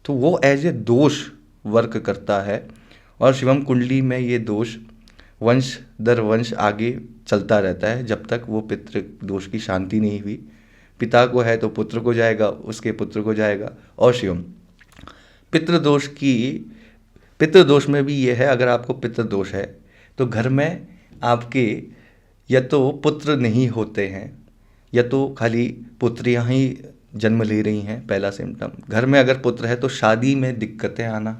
तो वो एज ए दोष वर्क करता है। और शिवम कुंडली में ये दोष वंश दर वंश आगे चलता रहता है जब तक वो पितृ दोष की शांति नहीं हुई। पिता को है तो पुत्र को जाएगा, उसके पुत्र को जाएगा। और शिवम पितृदोष में भी ये है, अगर आपको पितृदोष है तो घर में आपके या तो पुत्र नहीं होते हैं या तो खाली पुत्रियां ही जन्म ले रही हैं, पहला सिम्टम। घर में अगर पुत्र है तो शादी में दिक्कतें आना,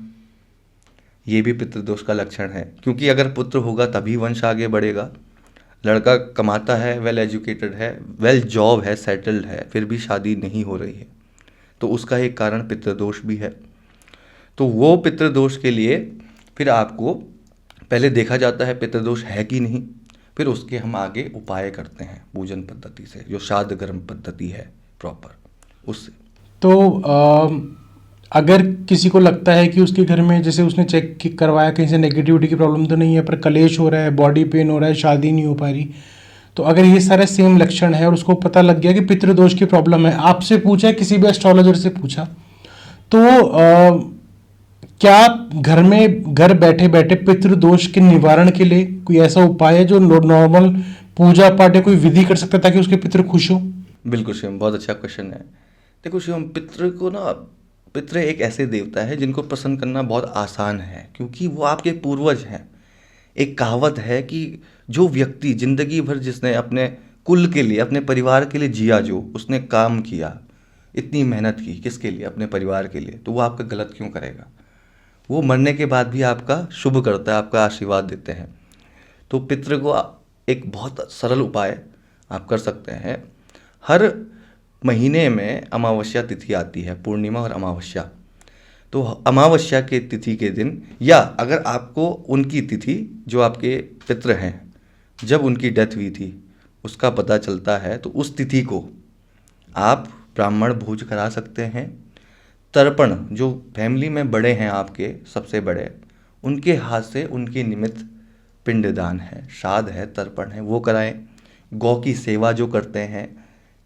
ये भी पितृदोष का लक्षण है। क्योंकि अगर पुत्र होगा तभी वंश आगे बढ़ेगा। लड़का कमाता है, वेल एजुकेटेड है, वेल जॉब है, सेटल्ड है, फिर भी शादी नहीं हो रही है, तो उसका एक कारण पितृदोष भी है। तो वो पितृदोष के लिए फिर आपको पहले देखा जाता है पितृदोष है कि नहीं, फिर उसके हम आगे उपाय करते हैं पूजन पद्धति से, जो श्राद्ध कर्म पद्धति है प्रॉपर, उससे। तो अगर किसी को लगता है कि उसके घर में, जैसे उसने चेक करवाया कहीं से नेगेटिविटी की प्रॉब्लम तो नहीं है, पर कलेश हो रहा है, बॉडी पेन हो रहा है, शादी नहीं हो पा रही, तो अगर ये सारे सेम लक्षण है और उसको पता लग गया कि पितृदोष की प्रॉब्लम है, आपसे पूछा, किसी भी एस्ट्रोलॉजर से पूछा, तो क्या घर बैठे बैठे पितृदोष के निवारण के लिए कोई ऐसा उपाय है जो नॉर्मल पूजा पाठ या कोई विधि कर सकता है ताकि उसके पितृ खुश हो? बिल्कुल शिवम, बहुत अच्छा क्वेश्चन है। देखो शिवम, पितृ एक ऐसे देवता है जिनको प्रसन्न करना बहुत आसान है, क्योंकि वो आपके पूर्वज हैं। एक कहावत है कि जो व्यक्ति जिंदगी भर जिसने अपने कुल के लिए, अपने परिवार के लिए जिया, जो उसने काम किया, इतनी मेहनत की, किसके लिए? अपने परिवार के लिए, तो वो आपका गलत क्यों करेगा? वो मरने के बाद भी आपका शुभ करता है, आपका आशीर्वाद देते हैं। तो पितृ को एक बहुत सरल उपाय आप कर सकते हैं। हर महीने में अमावस्या तिथि आती है, पूर्णिमा और अमावस्या। तो अमावस्या के तिथि के दिन, या अगर आपको उनकी तिथि, जो आपके पितृ हैं, जब उनकी डेथ हुई थी उसका पता चलता है, तो उस तिथि को आप ब्राह्मण भोज करा सकते हैं। तर्पण, जो फैमिली में बड़े हैं आपके, सबसे बड़े, उनके हाथ से उनके निमित्त पिंडदान है, श्राद्ध है, तर्पण है, वो कराएं। गौ की सेवा जो करते हैं,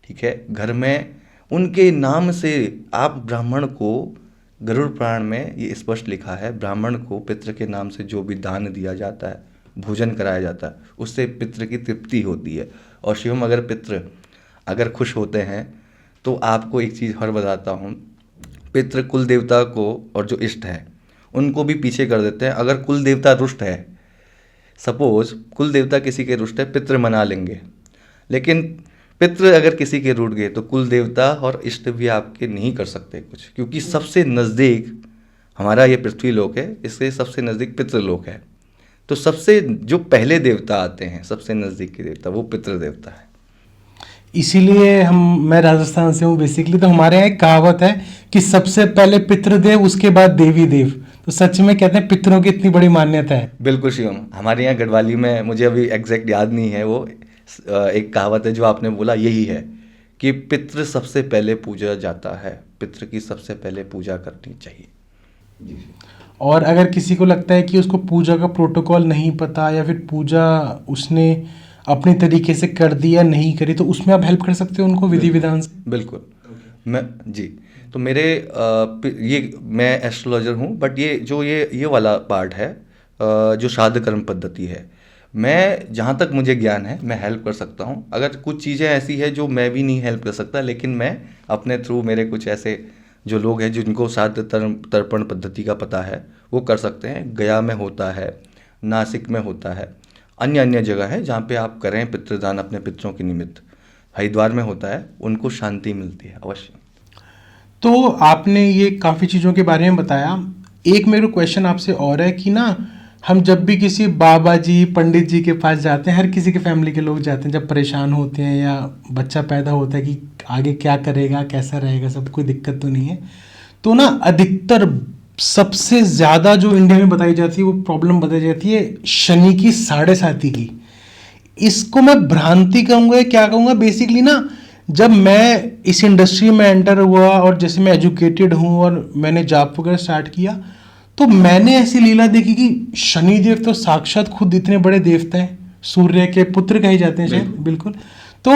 ठीक है, घर में उनके नाम से आप ब्राह्मण को, गरुड़ पुराण में ये स्पष्ट लिखा है, ब्राह्मण को पितृ के नाम से जो भी दान दिया जाता है, भोजन कराया जाता है, उससे पितृ की तृप्ति होती है। और शिवम, अगर पितृ अगर खुश होते हैं तो आपको एक चीज़ और बताता हूँ, पितृ कुल देवता को और जो इष्ट है उनको भी पीछे कर देते हैं। अगर कुल देवता रुष्ट है, सपोज कुल देवता किसी के रुष्ट है, पितृ मना लेंगे, लेकिन पितृ अगर किसी के रूठ गए तो कुल देवता और इष्ट भी आपके नहीं कर सकते कुछ, क्योंकि सबसे नज़दीक हमारा ये पृथ्वी लोक है, इससे सबसे नज़दीक पितृलोक है। तो सबसे जो पहले देवता आते हैं, सबसे नज़दीक के देवता, वो पितृ देवता है। इसीलिए मैं राजस्थान से हूँ बेसिकली, तो हमारे यहाँ एक कहावत है कि सबसे पहले पितृदेव, उसके बाद देवी देव। तो सच में कहते हैं पितरों की इतनी बड़ी मान्यता है। बिल्कुल शिवम, हमारे यहाँ गढ़वाली में, मुझे अभी एग्जैक्ट याद नहीं है, वो एक कहावत है जो आपने बोला, यही है कि पितृ सबसे पहले पूजा जाता है, पितृ की सबसे पहले पूजा करनी चाहिए। और अगर किसी को लगता है कि उसको पूजा का प्रोटोकॉल नहीं पता या फिर पूजा उसने अपने तरीके से कर दी या नहीं करी, तो उसमें आप हेल्प कर सकते हो उनको विधि विधान से? बिल्कुल। मैं जी, तो मेरे ये मैं एस्ट्रोलॉजर हूँ, बट ये वाला पार्ट है, जो श्राद्ध कर्म पद्धति है, मैं जहाँ तक मुझे ज्ञान है मैं हेल्प कर सकता हूँ। अगर कुछ चीज़ें ऐसी है जो मैं भी नहीं हेल्प कर सकता, लेकिन मैं अपने थ्रू, मेरे कुछ ऐसे जो लोग हैं जिनको श्राद्ध तर्पण पद्धति का पता है वो कर सकते हैं। गया में होता है, नासिक में होता है, अन्य अन्य जगह है जहाँ पे आप करें पितृदान अपने पितरों के निमित्त। हरिद्वार में होता है, उनको शांति मिलती है अवश्य। तो आपने ये काफ़ी चीज़ों के बारे में बताया। एक मेरे क्वेश्चन आपसे और है कि ना, हम जब भी किसी बाबा जी, पंडित जी के पास जाते हैं, हर किसी के फैमिली के लोग जाते हैं जब परेशान होते हैं या बच्चा पैदा होता है कि आगे क्या करेगा, कैसा रहेगा, सब कोई दिक्कत तो नहीं है, तो ना अधिकतर सबसे ज़्यादा जो इंडिया में बताई जाती है वो प्रॉब्लम बताई जाती है शनि की साढ़े साती की। इसको मैं भ्रांति कहूँगा या क्या कहूँगा, बेसिकली ना, जब मैं इस इंडस्ट्री में एंटर हुआ और जैसे मैं एजुकेटेड हूँ और मैंने जॉब वगैरह स्टार्ट किया, तो मैंने ऐसी लीला देखी कि शनिदेव तो साक्षात खुद इतने बड़े देवता हैं, सूर्य के पुत्र कहे जाते हैं शायद, बिल्कुल। तो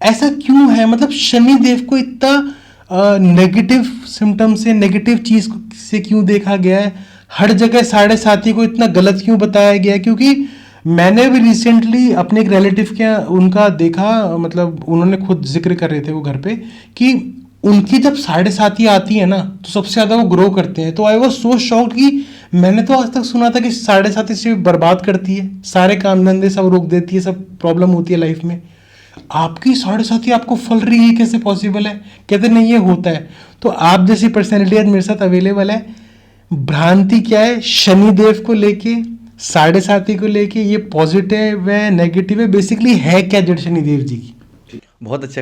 ऐसा क्यों है, मतलब शनिदेव को इतना नेगेटिव सिम्टम से, नेगेटिव चीज़ से क्यों देखा गया है? हर जगह साढ़े साथी को इतना गलत क्यों बताया गया है? क्योंकि मैंने भी रिसेंटली अपने एक रिलेटिव के उनका देखा, मतलब उन्होंने खुद जिक्र कर रहे थे वो घर पे, कि उनकी जब साढ़े साथी आती है ना तो सबसे ज़्यादा वो ग्रो करते हैं। तो आई वॉज सो शॉक्ड कि मैंने तो आज तक सुना था कि साढ़े साथी से बर्बाद करती है, सारे काम धंधे सब रोक देती है, सब प्रॉब्लम होती है लाइफ में। आपकी साढ़े साथी आपको फल रही है, कैसे पॉसिबल है? कहते नहीं, ये होता है। तो आप जैसी पर्सनैलिटी आज मेरे साथ अवेलेबल है। भ्रांति क्या है शनिदेव को लेके, साढ़े साथी को लेके? ये पॉजिटिव है, नेगेटिव है, बेसिकली है क्या जड़ शनिदेव जी की? बहुत अच्छा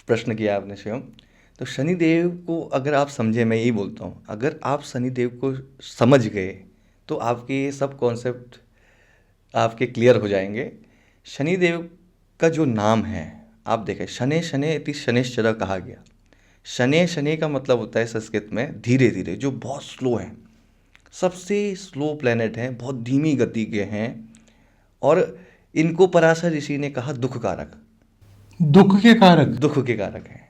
प्रश्न किया आपने शिवम। तो शनिदेव को अगर आप समझे, मैं यही बोलता हूँ, अगर आप शनिदेव को समझ गए तो आपके ये सब कॉन्सेप्ट आपके क्लियर हो जाएंगे। शनिदेव का जो नाम है, आप देखें, शने शने इति शनैश्चर कहा गया। शने शने का मतलब होता है संस्कृत में धीरे धीरे, जो बहुत स्लो है, सबसे स्लो प्लेनेट हैं, बहुत धीमी गति के हैं, और इनको पराशर ऋषि ने कहा दुख कारक, दुख के कारक, दुख के कारक हैं।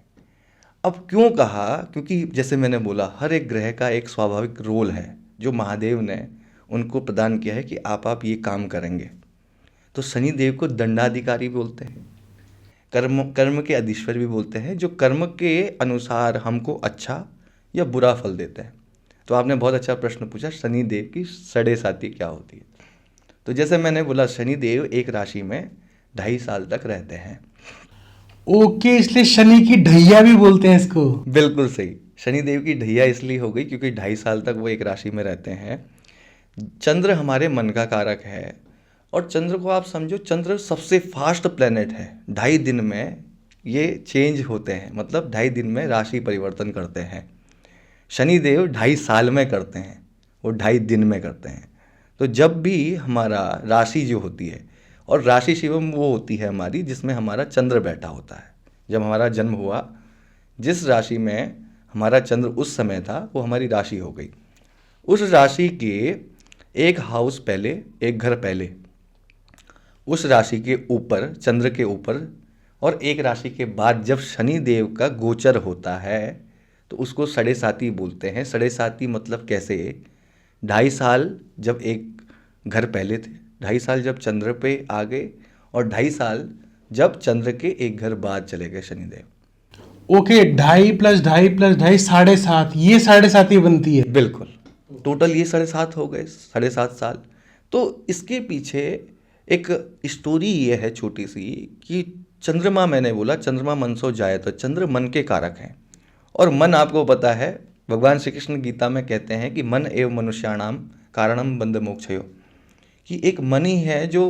अब क्यों कहा? क्योंकि जैसे मैंने बोला, हर एक ग्रह का एक स्वाभाविक रोल है जो महादेव ने उनको प्रदान किया है कि आप ये काम करेंगे। तो शनिदेव को दंडाधिकारी बोलते हैं, कर्म के अधीश्वर भी बोलते हैं, जो कर्म के अनुसार हमको अच्छा या बुरा फल देते हैं। तो आपने बहुत अच्छा प्रश्न पूछा, शनिदेव की साढ़े साती क्या होती है। तो जैसे मैंने बोला, शनिदेव एक राशि में 2.5 साल तक रहते हैं। ओके, इसलिए शनि की ढैया भी बोलते हैं इसको। बिल्कुल सही, शनिदेव की ढैया इसलिए हो गई क्योंकि 2.5 साल तक वो एक राशि में रहते हैं। चंद्र हमारे मन का कारक है, और चंद्र को आप समझो, चंद्र सबसे फास्ट प्लेनेट है। 2.5 दिन में ये चेंज होते हैं, मतलब 2.5 दिन में राशि परिवर्तन करते हैं। शनिदेव 2.5 साल में करते हैं, वो 2.5 दिन में करते हैं। तो जब भी हमारा राशि जो होती है, और राशि शिवम वो होती है हमारी जिसमें हमारा चंद्र बैठा होता है। जब हमारा जन्म हुआ, जिस राशि में हमारा चंद्र उस समय था, वो हमारी राशि हो गई। उस राशि के एक हाउस पहले, एक घर पहले, उस राशि के ऊपर, चंद्र के ऊपर, और एक राशि के बाद जब शनि देव का गोचर होता है तो उसको साढ़े साती बोलते हैं। साढ़े साती मतलब कैसे? 2.5 साल जब एक घर पहले थे, 2.5 साल जब चंद्र पे आ गए, और 2.5 साल जब चंद्र के एक घर बाद चले गए शनिदेव। ओके, 2.5 + 2.5 + 2.5 7.5, ये साढ़े साती बनती है। बिल्कुल, टोटल ये 7.5 हो गए, 7.5 साल। तो इसके पीछे एक स्टोरी ये है छोटी सी, कि चंद्रमा, मैंने बोला चंद्रमा मनसो जाए, तो चंद्र मन के कारक हैं। और मन आपको पता है, भगवान श्री कृष्ण गीता में कहते हैं कि मन एव मनुष्याणाम कारणम बंध मोक्षयो, कि एक मन ही है जो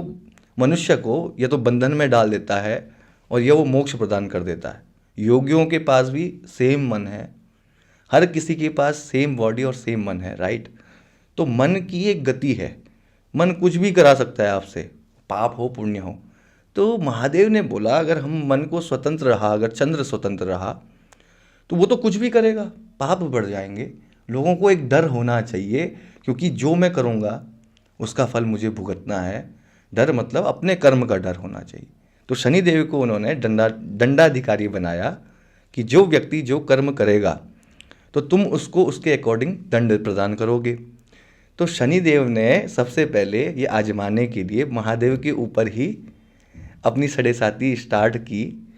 मनुष्य को या तो बंधन में डाल देता है और या वो मोक्ष प्रदान कर देता है। योगियों के पास भी सेम मन है, हर किसी के पास सेम बॉडी और सेम मन है, राइट? तो मन की एक गति है, मन कुछ भी करा सकता है आपसे, पाप हो पुण्य हो। तो महादेव ने बोला अगर हम मन को स्वतंत्र रहा, अगर चंद्र स्वतंत्र रहा तो वो तो कुछ भी करेगा, पाप बढ़ जाएंगे। लोगों को एक डर होना चाहिए, क्योंकि जो मैं करूँगा उसका फल मुझे भुगतना है। डर मतलब अपने कर्म का डर होना चाहिए। तो शनिदेव को उन्होंने दंडाधिकारी बनाया कि जो व्यक्ति जो कर्म करेगा तो तुम उसको उसके अकॉर्डिंग दंड प्रदान करोगे। तो शनिदेव ने सबसे पहले ये आजमाने के लिए महादेव के ऊपर ही अपनी साढ़े स्टार्ट की।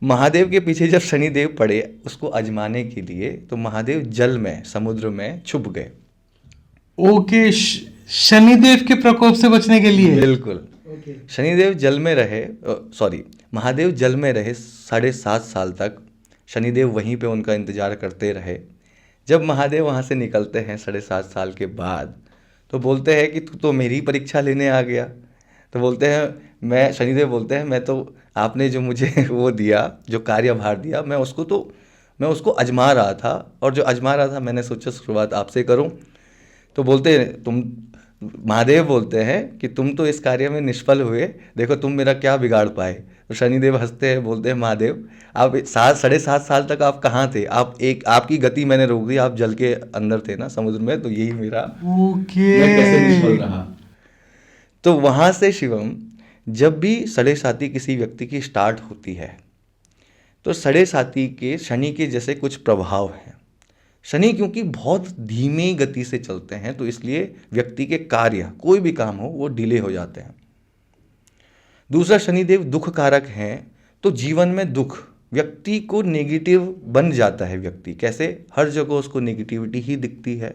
महादेव के पीछे जब शनिदेव पड़े उसको आजमाने के लिए, तो महादेव जल में, समुद्र में छुप गए। ओके, शनिदेव के प्रकोप से बचने के लिए। बिल्कुल। शनिदेव जल में रहे, महादेव जल में रहे 7.5 साल तक। शनिदेव वहीं पे उनका इंतजार करते रहे। जब महादेव वहाँ से निकलते हैं 7.5 साल के बाद, तो बोलते हैं कि तू तो मेरी परीक्षा लेने आ गया। तो बोलते हैं, शनिदेव बोलते हैं, मैं तो आपने जो मुझे वो दिया, जो कार्यभार दिया, मैं उसको आजमा रहा था, और जो आजमा रहा था मैंने सोचा शुरुआत आपसे करूं। तो बोलते हैं, महादेव बोलते हैं कि तुम तो इस कार्य में निष्फल हुए, देखो तुम मेरा क्या बिगाड़ पाए। तो शनिदेव हंसते हैं, बोलते हैं महादेव आप 7.5 साल तक आप कहाँ थे, आपकी गति मैंने रोक दी, आप जल के अंदर थे ना, समुद्र में, तो यही मेरा मैं कैसे निष्फल रहा। तो वहाँ से शिवम, जब भी 7.5 किसी व्यक्ति की स्टार्ट होती है तो 7.5 के शनि के जैसे कुछ प्रभाव हैं। शनि क्योंकि बहुत धीमी गति से चलते हैं, तो इसलिए व्यक्ति के कार्य, कोई भी काम हो, वो डिले हो जाते हैं। दूसरा, शनिदेव दुख कारक हैं, तो जीवन में दुख, व्यक्ति को नेगेटिव बन जाता है। व्यक्ति कैसे, हर जगह उसको नेगेटिविटी ही दिखती है,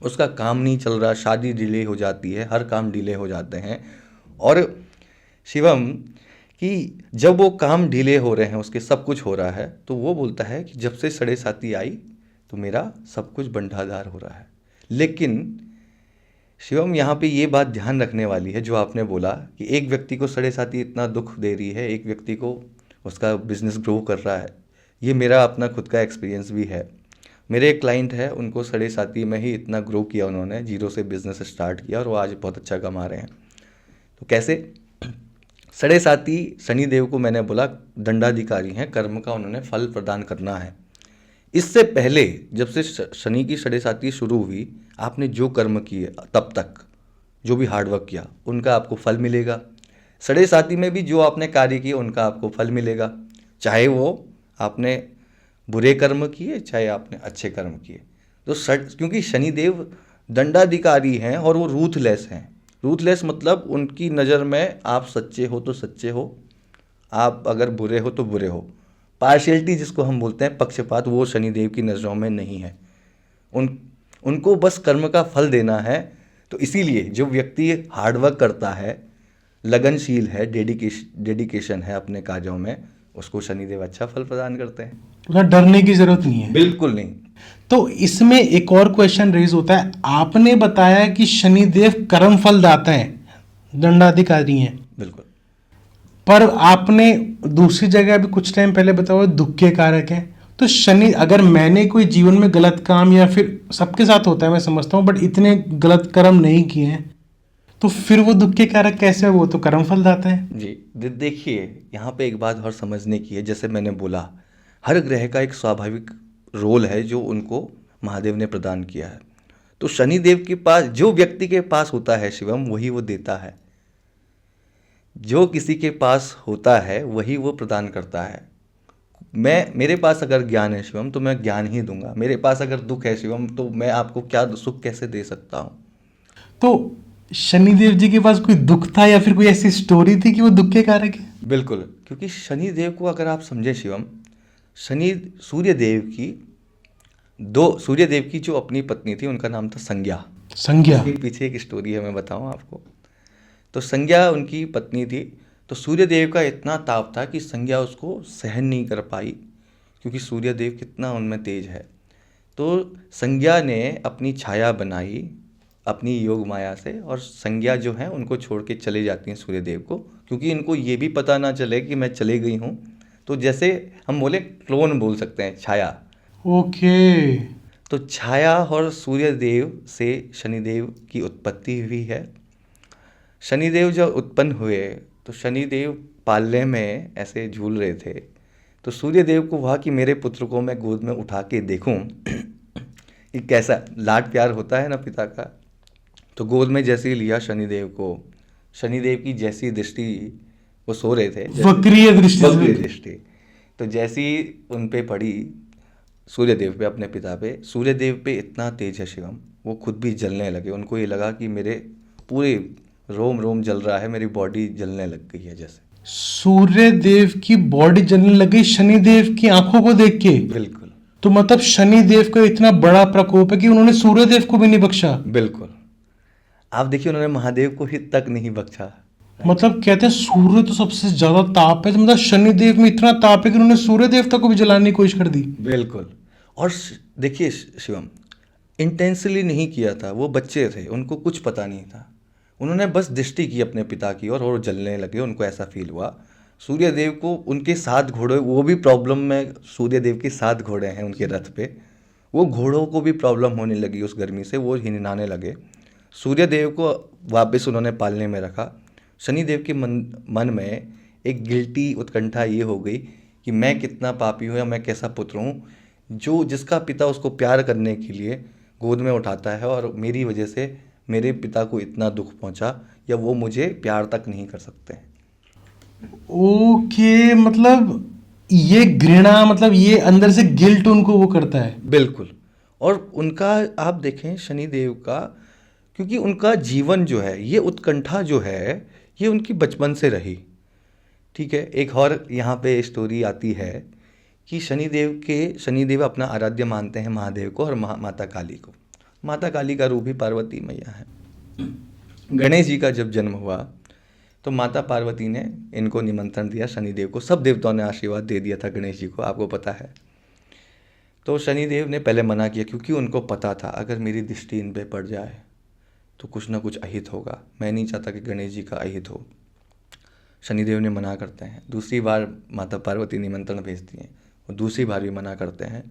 उसका काम नहीं चल रहा, शादी डिले हो जाती है, हर काम डिले हो जाते हैं। और शिवम कि जब वो काम डिले हो रहे हैं, उसके सब कुछ हो रहा है, तो वो बोलता है कि जब से 7.5 आई तो मेरा सब कुछ बंटाधार हो रहा है। लेकिन शिवम, यहाँ पे ये बात ध्यान रखने वाली है जो आपने बोला कि एक व्यक्ति को 7.5 इतना दुख दे रही है, एक व्यक्ति को उसका बिजनेस ग्रो कर रहा है। ये मेरा अपना खुद का एक्सपीरियंस भी है। मेरे एक क्लाइंट है, उनको 7.5 में ही इतना ग्रो किया, उन्होंने जीरो से बिजनेस स्टार्ट किया और वो आज बहुत अच्छा कमा रहे हैं। तो कैसे, 7.5 शनिदेव को मैंने बोला दंडाधिकारी हैं, कर्म का उन्होंने फल प्रदान करना है। इससे पहले जब से शनि की 7.5 शुरू हुई, आपने जो कर्म किए तब तक, जो भी हार्डवर्क किया, उनका आपको फल मिलेगा। 7.5 में भी जो आपने कार्य किए उनका आपको फल मिलेगा, चाहे वो आपने बुरे कर्म किए, चाहे आपने अच्छे कर्म किए। तो क्योंकि शनिदेव दंडाधिकारी हैं और वो रूथलेस हैं। रूथलेस मतलब उनकी नज़र में आप सच्चे हो तो सच्चे हो, आप अगर बुरे हो तो बुरे हो। पार्शियलिटी जिसको हम बोलते हैं, पक्षपात, वो शनिदेव की नज़रों में नहीं है। उनको बस कर्म का फल देना है। तो इसीलिए जो व्यक्ति हार्डवर्क करता है, लगनशील है, डेडिकेशन है अपने कार्यों में, उसको शनिदेव अच्छा फल प्रदान करते हैं। तो डरने की जरूरत नहीं है। बिल्कुल नहीं। तो इसमें एक और क्वेश्चन रेज होता है, आपने बताया कि शनिदेव कर्म फल दाता है, दंडाधिकारी हैं, बिल्कुल। पर आपने दूसरी जगह भी कुछ टाइम पहले बताया दुख के कारक हैं। तो शनि, अगर मैंने कोई जीवन में गलत काम, या फिर सबके साथ होता है मैं समझता हूँ, बट इतने गलत कर्म नहीं किए हैं, तो फिर वो दुख के कारक कैसे है? वो तो कर्म फल दाता है जी। देखिए, यहाँ पे एक बात और समझने की है। जैसे मैंने बोला, हर ग्रह का एक स्वाभाविक रोल है जो उनको महादेव ने प्रदान किया है। तो शनिदेव के पास, जो व्यक्ति के पास होता है शिवम, वही वो देता है। जो किसी के पास होता है वही वो प्रदान करता है। मेरे पास अगर ज्ञान है शिवम, तो मैं ज्ञान ही दूंगा। मेरे पास अगर दुख है शिवम, तो मैं आपको क्या सुख कैसे दे सकता हूँ। तो शनिदेव जी के पास कोई दुख था, या फिर कोई ऐसी स्टोरी थी कि वो दुख के कारक है? बिल्कुल, क्योंकि शनिदेव को अगर आप समझे शिवम, सूर्यदेव की जो अपनी पत्नी थी, उनका नाम था संज्ञा। इसके पीछे एक स्टोरी है, मैं बताऊं आपको। तो संज्ञा उनकी पत्नी थी। तो सूर्यदेव का इतना ताप था कि संज्ञा उसको सहन नहीं कर पाई, क्योंकि सूर्यदेव कितना उनमें तेज है। तो संज्ञा ने अपनी छाया बनाई अपनी योग माया से, और संज्ञा जो है उनको छोड़ के चले जाती हैं सूर्यदेव को, क्योंकि इनको ये भी पता ना चले कि मैं चले गई हूँ। तो जैसे हम बोले क्लोन बोल सकते हैं, छाया। ओके। तो छाया और सूर्यदेव से शनिदेव की उत्पत्ति हुई है। शनिदेव जब उत्पन्न हुए तो शनिदेव पालने में ऐसे झूल रहे थे, तो सूर्य देव को हुआ कि मेरे पुत्र को मैं गोद में उठा के देखूं कि कैसा लाड प्यार होता है ना पिता का। तो गोद में जैसे ही लिया शनिदेव को, शनिदेव की जैसी दृष्टि, वो सो रहे थे, वक्रीय दृष्टि से। वक्रीय दृष्टि, तो जैसी उन पे पड़ी सूर्यदेव पे, अपने पिता पे, सूर्यदेव पे इतना तेज है शिवम, वो खुद भी जलने लगे। उनको ये लगा कि मेरे पूरे रोम रोम जल रहा है, मेरी बॉडी जलने लग गई है जैसे। सूर्य देव की बॉडी जलने लगी शनि देव की आंखों को देख के। बिल्कुल तो मतलब शनि देव का इतना बड़ा प्रकोप है कि उन्होंने सूर्य देव को भी नहीं बख्शा। बिल्कुल, आप देखिए उन्होंने महादेव को ही तक नहीं बख्शा। मतलब कहते हैं सूर्य तो सबसे ज्यादा ताप है, तो मतलब शनि देव में इतना ताप है कि उन्होंने सूर्य देवता को भी जलाने की कोशिश कर दी। बिल्कुल, और देखिए शिवम, इंटेंसली नहीं किया था, वो बच्चे थे, उनको कुछ पता नहीं था, उन्होंने बस दृष्टि की अपने पिता की और जलने लगे। उनको ऐसा फील हुआ। सूर्यदेव को उनके 7 घोड़े, वो भी प्रॉब्लम में, सूर्यदेव के 7 घोड़े हैं उनके रथ पे, वो घोड़ों को भी प्रॉब्लम होने लगी उस गर्मी से, वो हिनहाने लगे। सूर्यदेव को वापस उन्होंने पालने में रखा। शनिदेव के मन में एक गिल्टी उत्कंठा ये हो गई कि मैं कितना पापी हूँ, या मैं कैसा पुत्र हूँ जो जिसका पिता उसको प्यार करने के लिए गोद में उठाता है, और मेरी वजह से मेरे पिता को इतना दुख पहुंचा, या वो मुझे प्यार तक नहीं कर सकते। ओके, मतलब ये घृणा, मतलब ये अंदर से गिल्ट उनको वो करता है। बिल्कुल, और उनका आप देखें शनिदेव का, क्योंकि उनका जीवन जो है, ये उत्कंठा जो है, ये उनकी बचपन से रही। ठीक है, एक और यहाँ पे स्टोरी आती है कि शनिदेव अपना आराध्य मानते हैं महादेव को और माता काली को। माता काली का रूप भी पार्वती मैया है। गणेश जी का जब जन्म हुआ तो माता पार्वती ने इनको निमंत्रण दिया शनिदेव को, सब देवताओं ने आशीर्वाद दे दिया था गणेश जी को, आपको पता है। तो शनिदेव ने पहले मना किया, क्योंकि उनको पता था अगर मेरी दृष्टि इन पे पड़ जाए तो कुछ ना कुछ अहित होगा, मैं नहीं चाहता कि गणेश जी का अहित हो। शनिदेव ने मना करते हैं। दूसरी बार माता पार्वती निमंत्रण भेजती हैं, और दूसरी बार भी मना करते हैं।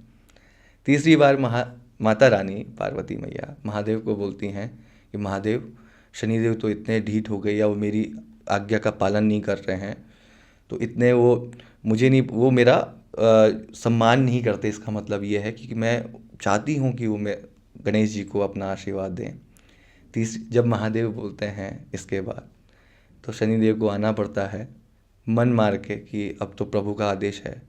तीसरी बार माता रानी पार्वती मैया महादेव को बोलती हैं कि महादेव, शनिदेव तो इतने ढीठ हो गए, या वो मेरी आज्ञा का पालन नहीं कर रहे हैं, तो इतने वो मुझे नहीं, वो मेरा सम्मान नहीं करते। इसका मतलब ये है कि मैं चाहती हूँ कि वो मैं गणेश जी को अपना आशीर्वाद दें। जब महादेव बोलते हैं इसके बाद, तो शनिदेव को आना पड़ता है मन मार के कि अब तो प्रभु का आदेश है।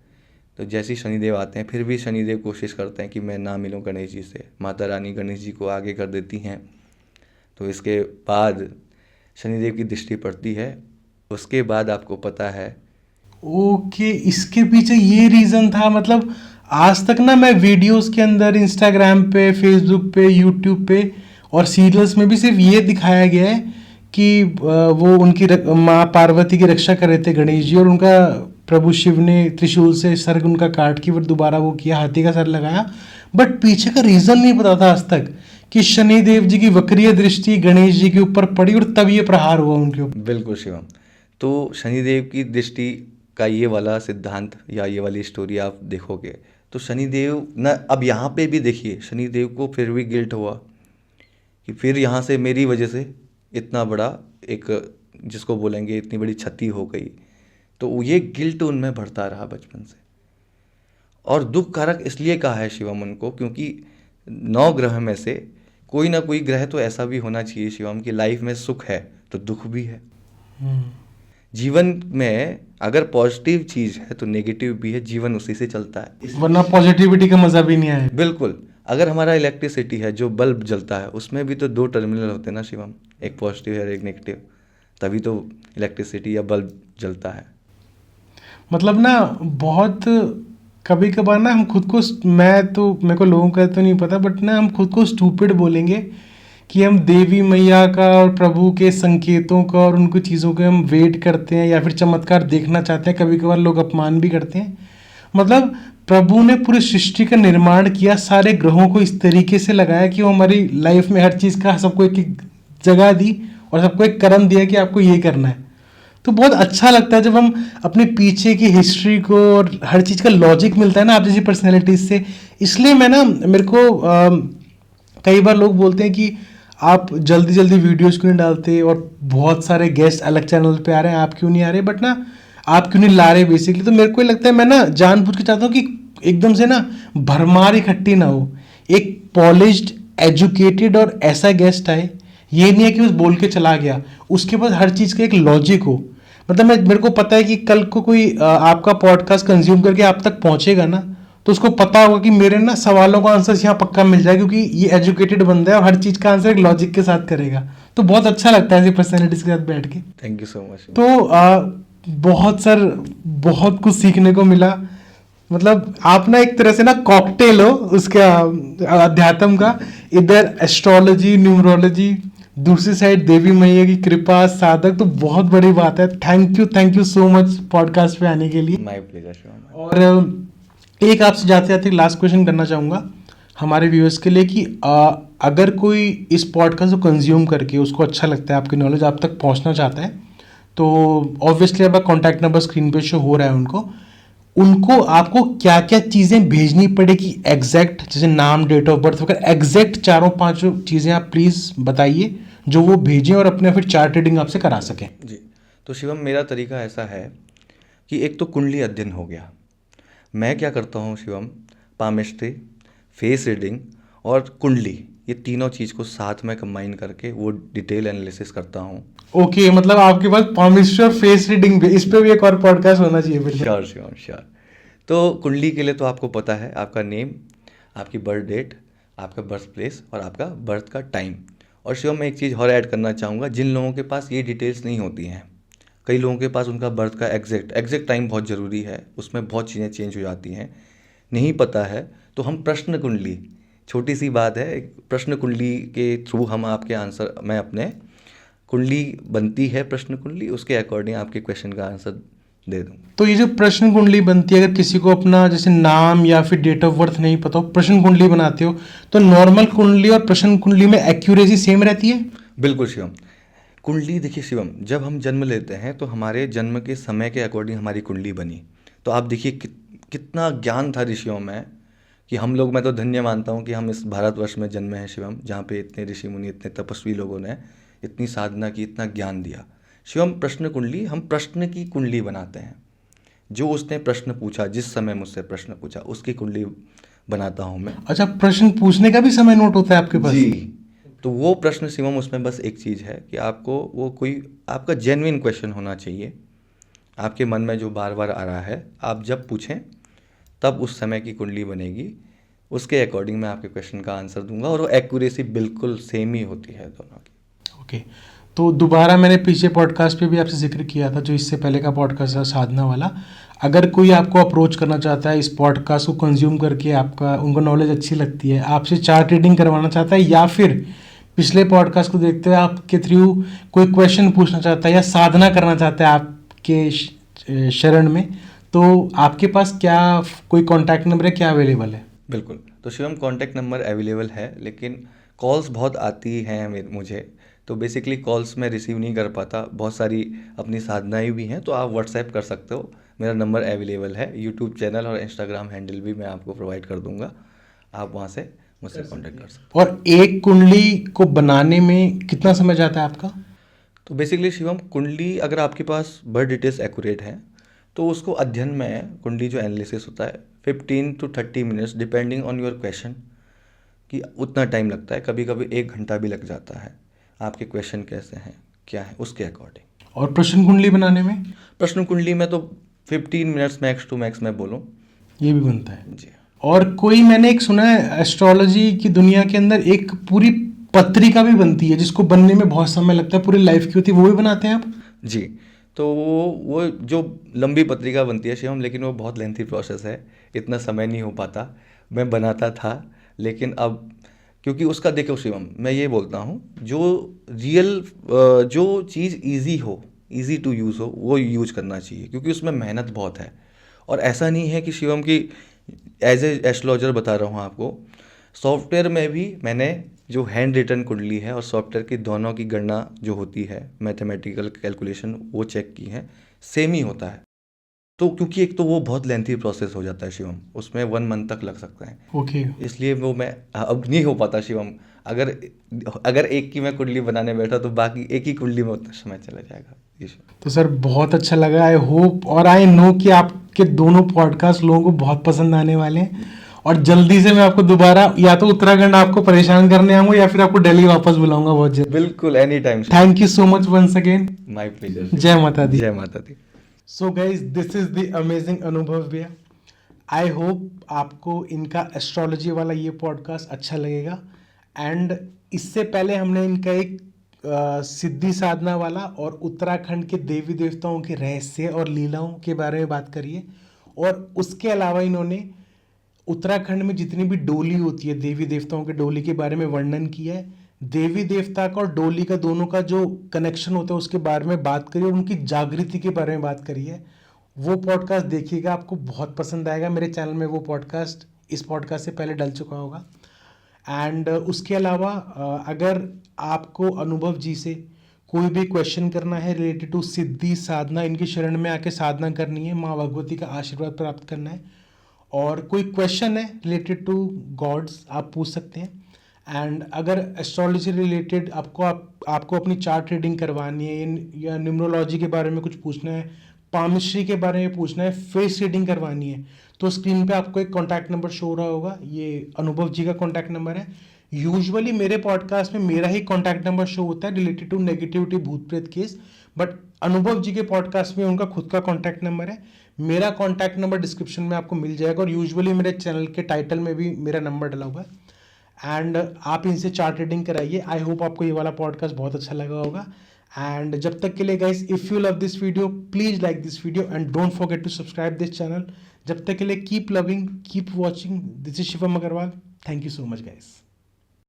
तो जैसे ही शनिदेव आते हैं, फिर भी शनिदेव कोशिश करते हैं कि मैं ना मिलूं गणेश जी से। माता रानी गणेश जी को आगे कर देती हैं। तो इसके बाद शनिदेव की दृष्टि पड़ती है। उसके बाद आपको पता है, ओके, इसके पीछे ये रीज़न था। मतलब आज तक ना मैं वीडियोस के अंदर इंस्टाग्राम पे, फेसबुक पे, यूट्यूब पे और सीरियल्स में भी सिर्फ ये दिखाया गया है कि वो उनकी माँ पार्वती की रक्षा कर रहे थे गणेश जी, और उनका प्रभु शिव ने त्रिशूल से सर उनका काट के फिर दोबारा वो किया, हाथी का सर लगाया। बट पीछे का रीज़न नहीं पता था आज तक कि शनिदेव जी की वक्रीय दृष्टि गणेश जी के ऊपर पड़ी और तब ये प्रहार हुआ उनके ऊपर। बिल्कुल शिवम, तो शनिदेव की दृष्टि का ये वाला सिद्धांत या ये वाली स्टोरी आप देखोगे तो शनिदेव न, अब यहाँ पे भी देखिए शनिदेव को फिर भी गिल्ट हुआ कि फिर यहाँ से मेरी वजह से इतना बड़ा एक, जिसको बोलेंगे इतनी बड़ी क्षति हो गई। तो ये गिल्ट उनमें बढ़ता रहा बचपन से। और दुख कारक इसलिए कहा है शिवम उनको, क्योंकि 9 ग्रह में से कोई ना कोई ग्रह तो ऐसा भी होना चाहिए शिवम की लाइफ में सुख है तो दुख भी है। जीवन में अगर पॉजिटिव चीज़ है तो नेगेटिव भी है, जीवन उसी से चलता है, वरना पॉजिटिविटी का मजा भी नहीं आया। बिल्कुल, अगर हमारा इलेक्ट्रिसिटी है, जो बल्ब जलता है, उसमें भी तो 2 टर्मिनल होते हैं ना शिवम, एक पॉजिटिव है और एक नेगेटिव, तभी तो इलेक्ट्रिसिटी या बल्ब जलता है। मतलब ना बहुत कभी कभार ना हम खुद को, मैं तो, मेरे को लोगों का तो नहीं पता, बट ना हम खुद को स्टूपिड बोलेंगे कि हम देवी मैया का और प्रभु के संकेतों का और उनको चीज़ों के हम वेट करते हैं या फिर चमत्कार देखना चाहते हैं। कभी कभार लोग अपमान भी करते हैं। मतलब प्रभु ने पूरी सृष्टि का निर्माण किया, सारे ग्रहों को इस तरीके से लगाया कि वो हमारी लाइफ में हर चीज़ का सबको एक जगह दी और सबको एक कर्म दिया कि आपको ये करना है। तो बहुत अच्छा लगता है जब हम अपने पीछे की हिस्ट्री को और हर चीज़ का लॉजिक मिलता है ना आप जैसी पर्सनैलिटीज से। इसलिए मैं ना, मेरे को कई बार लोग बोलते हैं कि आप जल्दी जल्दी वीडियोस क्यों नहीं डालते, और बहुत सारे गेस्ट अलग चैनल पे आ रहे हैं, आप क्यों नहीं आ रहे, बट ना आप क्यों नहीं ला रहे बेसिकली। तो मेरे को लगता है मैं ना जानबूझ के चाहता हूँ कि एकदम से ना भरमार इकट्ठी ना हो, एक पॉलिश्ड एजुकेटेड और ऐसा गेस्ट आए। ये नहीं है कि बस बोल के चला गया, उसके बाद हर चीज़ का एक लॉजिक हो। मतलब मेरे को पता है कि कल को कोई आपका पॉडकास्ट कंज्यूम करके आप तक पहुंचेगा ना, तो उसको पता होगा कि मेरे ना सवालों का आंसर यहाँ पक्का मिल जाए, क्योंकि ये एजुकेटेड बंदा है और हर चीज़ का आंसर एक लॉजिक के साथ करेगा। तो बहुत अच्छा लगता है ऐसी पर्सनैलिटीज के साथ बैठ के। Thank you so much. तो बहुत कुछ सीखने को मिला। मतलब आप ना एक तरह से ना कॉकटेल हो उसका, अध्यात्म का। इधर एस्ट्रोलॉजी, न्यूमरोलॉजी, दूसरी साइड देवी मैया की कृपा, साधक। तो बहुत बड़ी बात है। Thank you so much podcast पे आने के लिए। My pleasure Shivam. और एक आपसे जाते जाते लास्ट क्वेश्चन करना चाहूँगा हमारे व्यूअर्स के लिए कि अगर कोई इस पॉडकास्ट को कंज्यूम करके उसको अच्छा लगता है, आपकी नॉलेज आप तक पहुँचना चाहता है, तो ऑब्वियसली आपका कॉन्टैक्ट नंबर स्क्रीन पे शो हो रहा है उनको आपको क्या क्या चीज़ें भेजनी पड़ेगी एग्जैक्ट, जैसे नाम, डेट ऑफ बर्थ वगैरह, एग्जैक्ट 4-5 चीज़ें आप प्लीज़ बताइए जो वो भेजें और अपने फिर चार्ट रीडिंग आपसे करा सकें। जी, तो शिवम मेरा तरीका ऐसा है कि एक तो कुंडली अध्ययन हो गया। मैं क्या करता हूँ शिवम, पामिस्ट्री, फेस रीडिंग और कुंडली, ये तीनों चीज़ को साथ में कंबाइन करके वो डिटेल एनालिसिस करता हूँ। ओके, मतलब आपके पास पामिस्ट्री और फेस रीडिंग भी, इस पे भी एक और पॉडकास्ट होना चाहिए फिर। Sure Shivam sure. तो कुंडली के लिए तो आपको पता है आपका नेम, आपकी बर्थ डेट, आपका बर्थ प्लेस और आपका बर्थ का टाइम। और शिवम मैं एक चीज़ और ऐड करना चाहूँगा, जिन लोगों के पास ये डिटेल्स नहीं होती हैं, कई लोगों के पास उनका बर्थ का एग्जैक्ट टाइम बहुत ज़रूरी है, उसमें बहुत चीज़ें चेंज हो जाती हैं, नहीं पता है, तो हम प्रश्न कुंडली, छोटी सी बात है, एक प्रश्न कुंडली के थ्रू हम आपके आंसर, मैं अपने कुंडली बनती है प्रश्न कुंडली, उसके अकॉर्डिंग आपके क्वेश्चन का आंसर दे दूँ। तो ये जो प्रश्न कुंडली बनती है, अगर किसी को अपना जैसे नाम या फिर डेट ऑफ बर्थ नहीं पता हो, प्रश्न कुंडली बनाते हो, तो नॉर्मल कुंडली और प्रश्न कुंडली में एक्यूरेसी सेम रहती है? बिल्कुल शिवम। कुंडली देखिए शिवम, जब हम जन्म लेते हैं तो हमारे जन्म के समय के अकॉर्डिंग हमारी कुंडली बनी। तो आप देखिए कितना ज्ञान था ऋषियों में कि हम लोग, मैं तो धन्य मानता हूँ कि हम इस भारतवर्ष में जन्मे हैं शिवम, जहाँ पे इतने ऋषि मुनि, इतने तपस्वी लोगों ने इतनी साधना की, इतना ज्ञान दिया। शिवम प्रश्न कुंडली, हम प्रश्न की कुंडली बनाते हैं। जो उसने प्रश्न पूछा, जिस समय मुझसे प्रश्न पूछा, उसकी कुंडली बनाता हूँ मैं। अच्छा, प्रश्न पूछने का भी समय नोट होता है आपके पास? जी, तो वो प्रश्न शिवम, उसमें बस एक चीज़ है कि आपको वो कोई आपका जेन्युइन क्वेश्चन होना चाहिए, आपके मन में जो बार बार आ रहा है, आप जब पूछें तब उस समय की कुंडली बनेगी, उसके अकॉर्डिंग मैं आपके क्वेश्चन का आंसर दूंगा, और वो एक्यूरेसी बिल्कुल सेम ही होती है दोनों की। ओके, तो दोबारा मैंने पीछे पॉडकास्ट पे भी आपसे जिक्र किया था, जो इससे पहले का पॉडकास्ट था साधना वाला। अगर कोई आपको अप्रोच करना चाहता है, इस पॉडकास्ट को कंज्यूम करके आपका उनको नॉलेज अच्छी लगती है, आपसे चार्ट रीडिंग करवाना चाहता है, या फिर पिछले पॉडकास्ट को देखते हुए आपके थ्रू कोई क्वेश्चन पूछना चाहता है या साधना करना चाहता है आपके शरण में, तो आपके पास क्या कोई कॉन्टैक्ट नंबर है, क्या अवेलेबल है? बिल्कुल, तो शिवम कॉन्टैक्ट नंबर अवेलेबल है, लेकिन कॉल्स बहुत आती हैं मुझे, तो बेसिकली कॉल्स मैं रिसीव नहीं कर पाता, बहुत सारी अपनी साधनाएं भी हैं, तो आप व्हाट्सएप कर सकते हो, मेरा नंबर अवेलेबल है। यूट्यूब चैनल और इंस्टाग्राम हैंडल भी मैं आपको प्रोवाइड कर दूंगा, आप वहाँ से मुझसे कॉन्टैक्ट कर सकते और एक कुंडली को बनाने में कितना समय जाता है आपका? हो। तो बेसिकली शिवम कुंडली, अगर आपके पास बर्थ डिटेल्स एक्यूरेट हैं, तो उसको अध्ययन में कुंडली जो एनालिसिस होता है 15 to 30 minutes depending on your question, कि उतना टाइम लगता है, कभी कभी 1 घंटा भी लग जाता है, आपके क्वेश्चन कैसे हैं, क्या है, उसके अकॉर्डिंग। और प्रश्न कुंडली बनाने में? प्रश्न कुंडली में तो 15 मिनट्स मैक्स टू मैक्स मैं बोलूँ। ये भी बनता है जी। और कोई, मैंने एक सुना है एस्ट्रोलॉजी की दुनिया के अंदर एक पूरी पत्रिका भी बनती है, जिसको बनने में बहुत समय लगता है, पूरी लाइफ की होती है, वो भी बनाते हैं आप? जी, तो वो जो लंबी पत्रिका बनती है शिवम, लेकिन वो बहुत लेंथी प्रोसेस है, इतना समय नहीं हो पाता। मैं बनाता था, लेकिन अब क्योंकि उसका, देखो शिवम मैं ये बोलता हूँ, जो जो चीज़ इजी हो, इजी टू यूज़ हो, वो यूज करना चाहिए, क्योंकि उसमें मेहनत बहुत है। और ऐसा नहीं है कि शिवम की एज ए एस्ट्रोलॉजर बता रहा हूँ आपको, सॉफ्टवेयर में भी मैंने जो हैंड रिटन कुंडली है और सॉफ्टवेयर की दोनों की गणना जो होती है, मैथमेटिकल कैलकुलेशन, वो चेक की है, सेम ही होता है। तो क्योंकि एक तो वो बहुत लेंथी प्रोसेस हो जाता है शिवम, उसमें 1 मंथ तक लग सकता है। ओके। इसलिए वो मैं अब नहीं हो पाता शिवम। अगर अगर एक की मैं कुंडली बनाने बैठा तो बाकी एक ही कुंडली में उतना समय चला जाएगा। तो सर बहुत अच्छा लगा। आई होप और आई नो कि आपके दोनों पॉडकास्ट लोगों को बहुत पसंद आने वाले हैं, और जल्दी से मैं आपको दोबारा या तो उत्तराखंड आपको परेशान करने आऊंगा या फिर आपको दिल्ली वापस बुलाऊंगा बहुत जल्द। बिल्कुल, any time. Thank you so much once again. My pleasure. जय माता दी। जय माता दी। So guys, this is the amazing Anubhav भैया। आई होप आपको इनका एस्ट्रोलॉजी वाला ये पॉडकास्ट अच्छा लगेगा। एंड इससे पहले हमने इनका एक सिद्धि साधना वाला और उत्तराखंड के देवी देवताओं के रहस्य और लीलाओं के बारे में बात करी है, और उसके अलावा इन्होंने उत्तराखंड में जितनी भी डोली होती है, देवी देवताओं के डोली के बारे में वर्णन किया है। देवी देवता का और डोली का दोनों का जो कनेक्शन होता है उसके बारे में बात करी है, और उनकी जागृति के बारे में बात करी है। वो पॉडकास्ट देखिएगा, आपको बहुत पसंद आएगा। मेरे चैनल में वो पॉडकास्ट इस पॉडकास्ट से पहले डल चुका होगा। एंड उसके अलावा अगर आपको अनुभव जी से कोई भी क्वेश्चन करना है रिलेटेड टू सिद्धि साधना, इनकी शरण में आके साधना करनी है, माँ भगवती का आशीर्वाद प्राप्त करना है, और कोई क्वेश्चन है रिलेटेड टू गॉड्स, आप पूछ सकते हैं। एंड अगर एस्ट्रोलॉजी रिलेटेड आपको अपनी चार्ट रीडिंग करवानी है, या न्यूमरोलॉजी के बारे में कुछ पूछना है, पामिस्ट्री के बारे में पूछना है, फेस रीडिंग करवानी है, तो स्क्रीन पे आपको एक कॉन्टैक्ट नंबर शो हो रहा होगा। ये अनुभव जी का कॉन्टैक्ट नंबर है। यूजुअली मेरे पॉडकास्ट में मेरा ही कॉन्टैक्ट नंबर शो होता है रिलेटेड टू नेगेटिविटी, भूत प्रेत केस, बट अनुभव जी के पॉडकास्ट में उनका खुद का कॉन्टैक्ट नंबर है। मेरा कॉन्टैक्ट नंबर डिस्क्रिप्शन में आपको मिल जाएगा, और यूजुअली मेरे चैनल के टाइटल में भी मेरा नंबर डला हुआ है। एंड आप इनसे चार्ट रीडिंग कराइए। आई होप आपको ये वाला पॉडकास्ट बहुत अच्छा लगा होगा। एंड जब तक के लिए guys, if you love this video please like this video and don't forget to subscribe this channel. जब तक के लिए keep loving, keep watching. This is Shivam Agarwal. Thank you so much guys.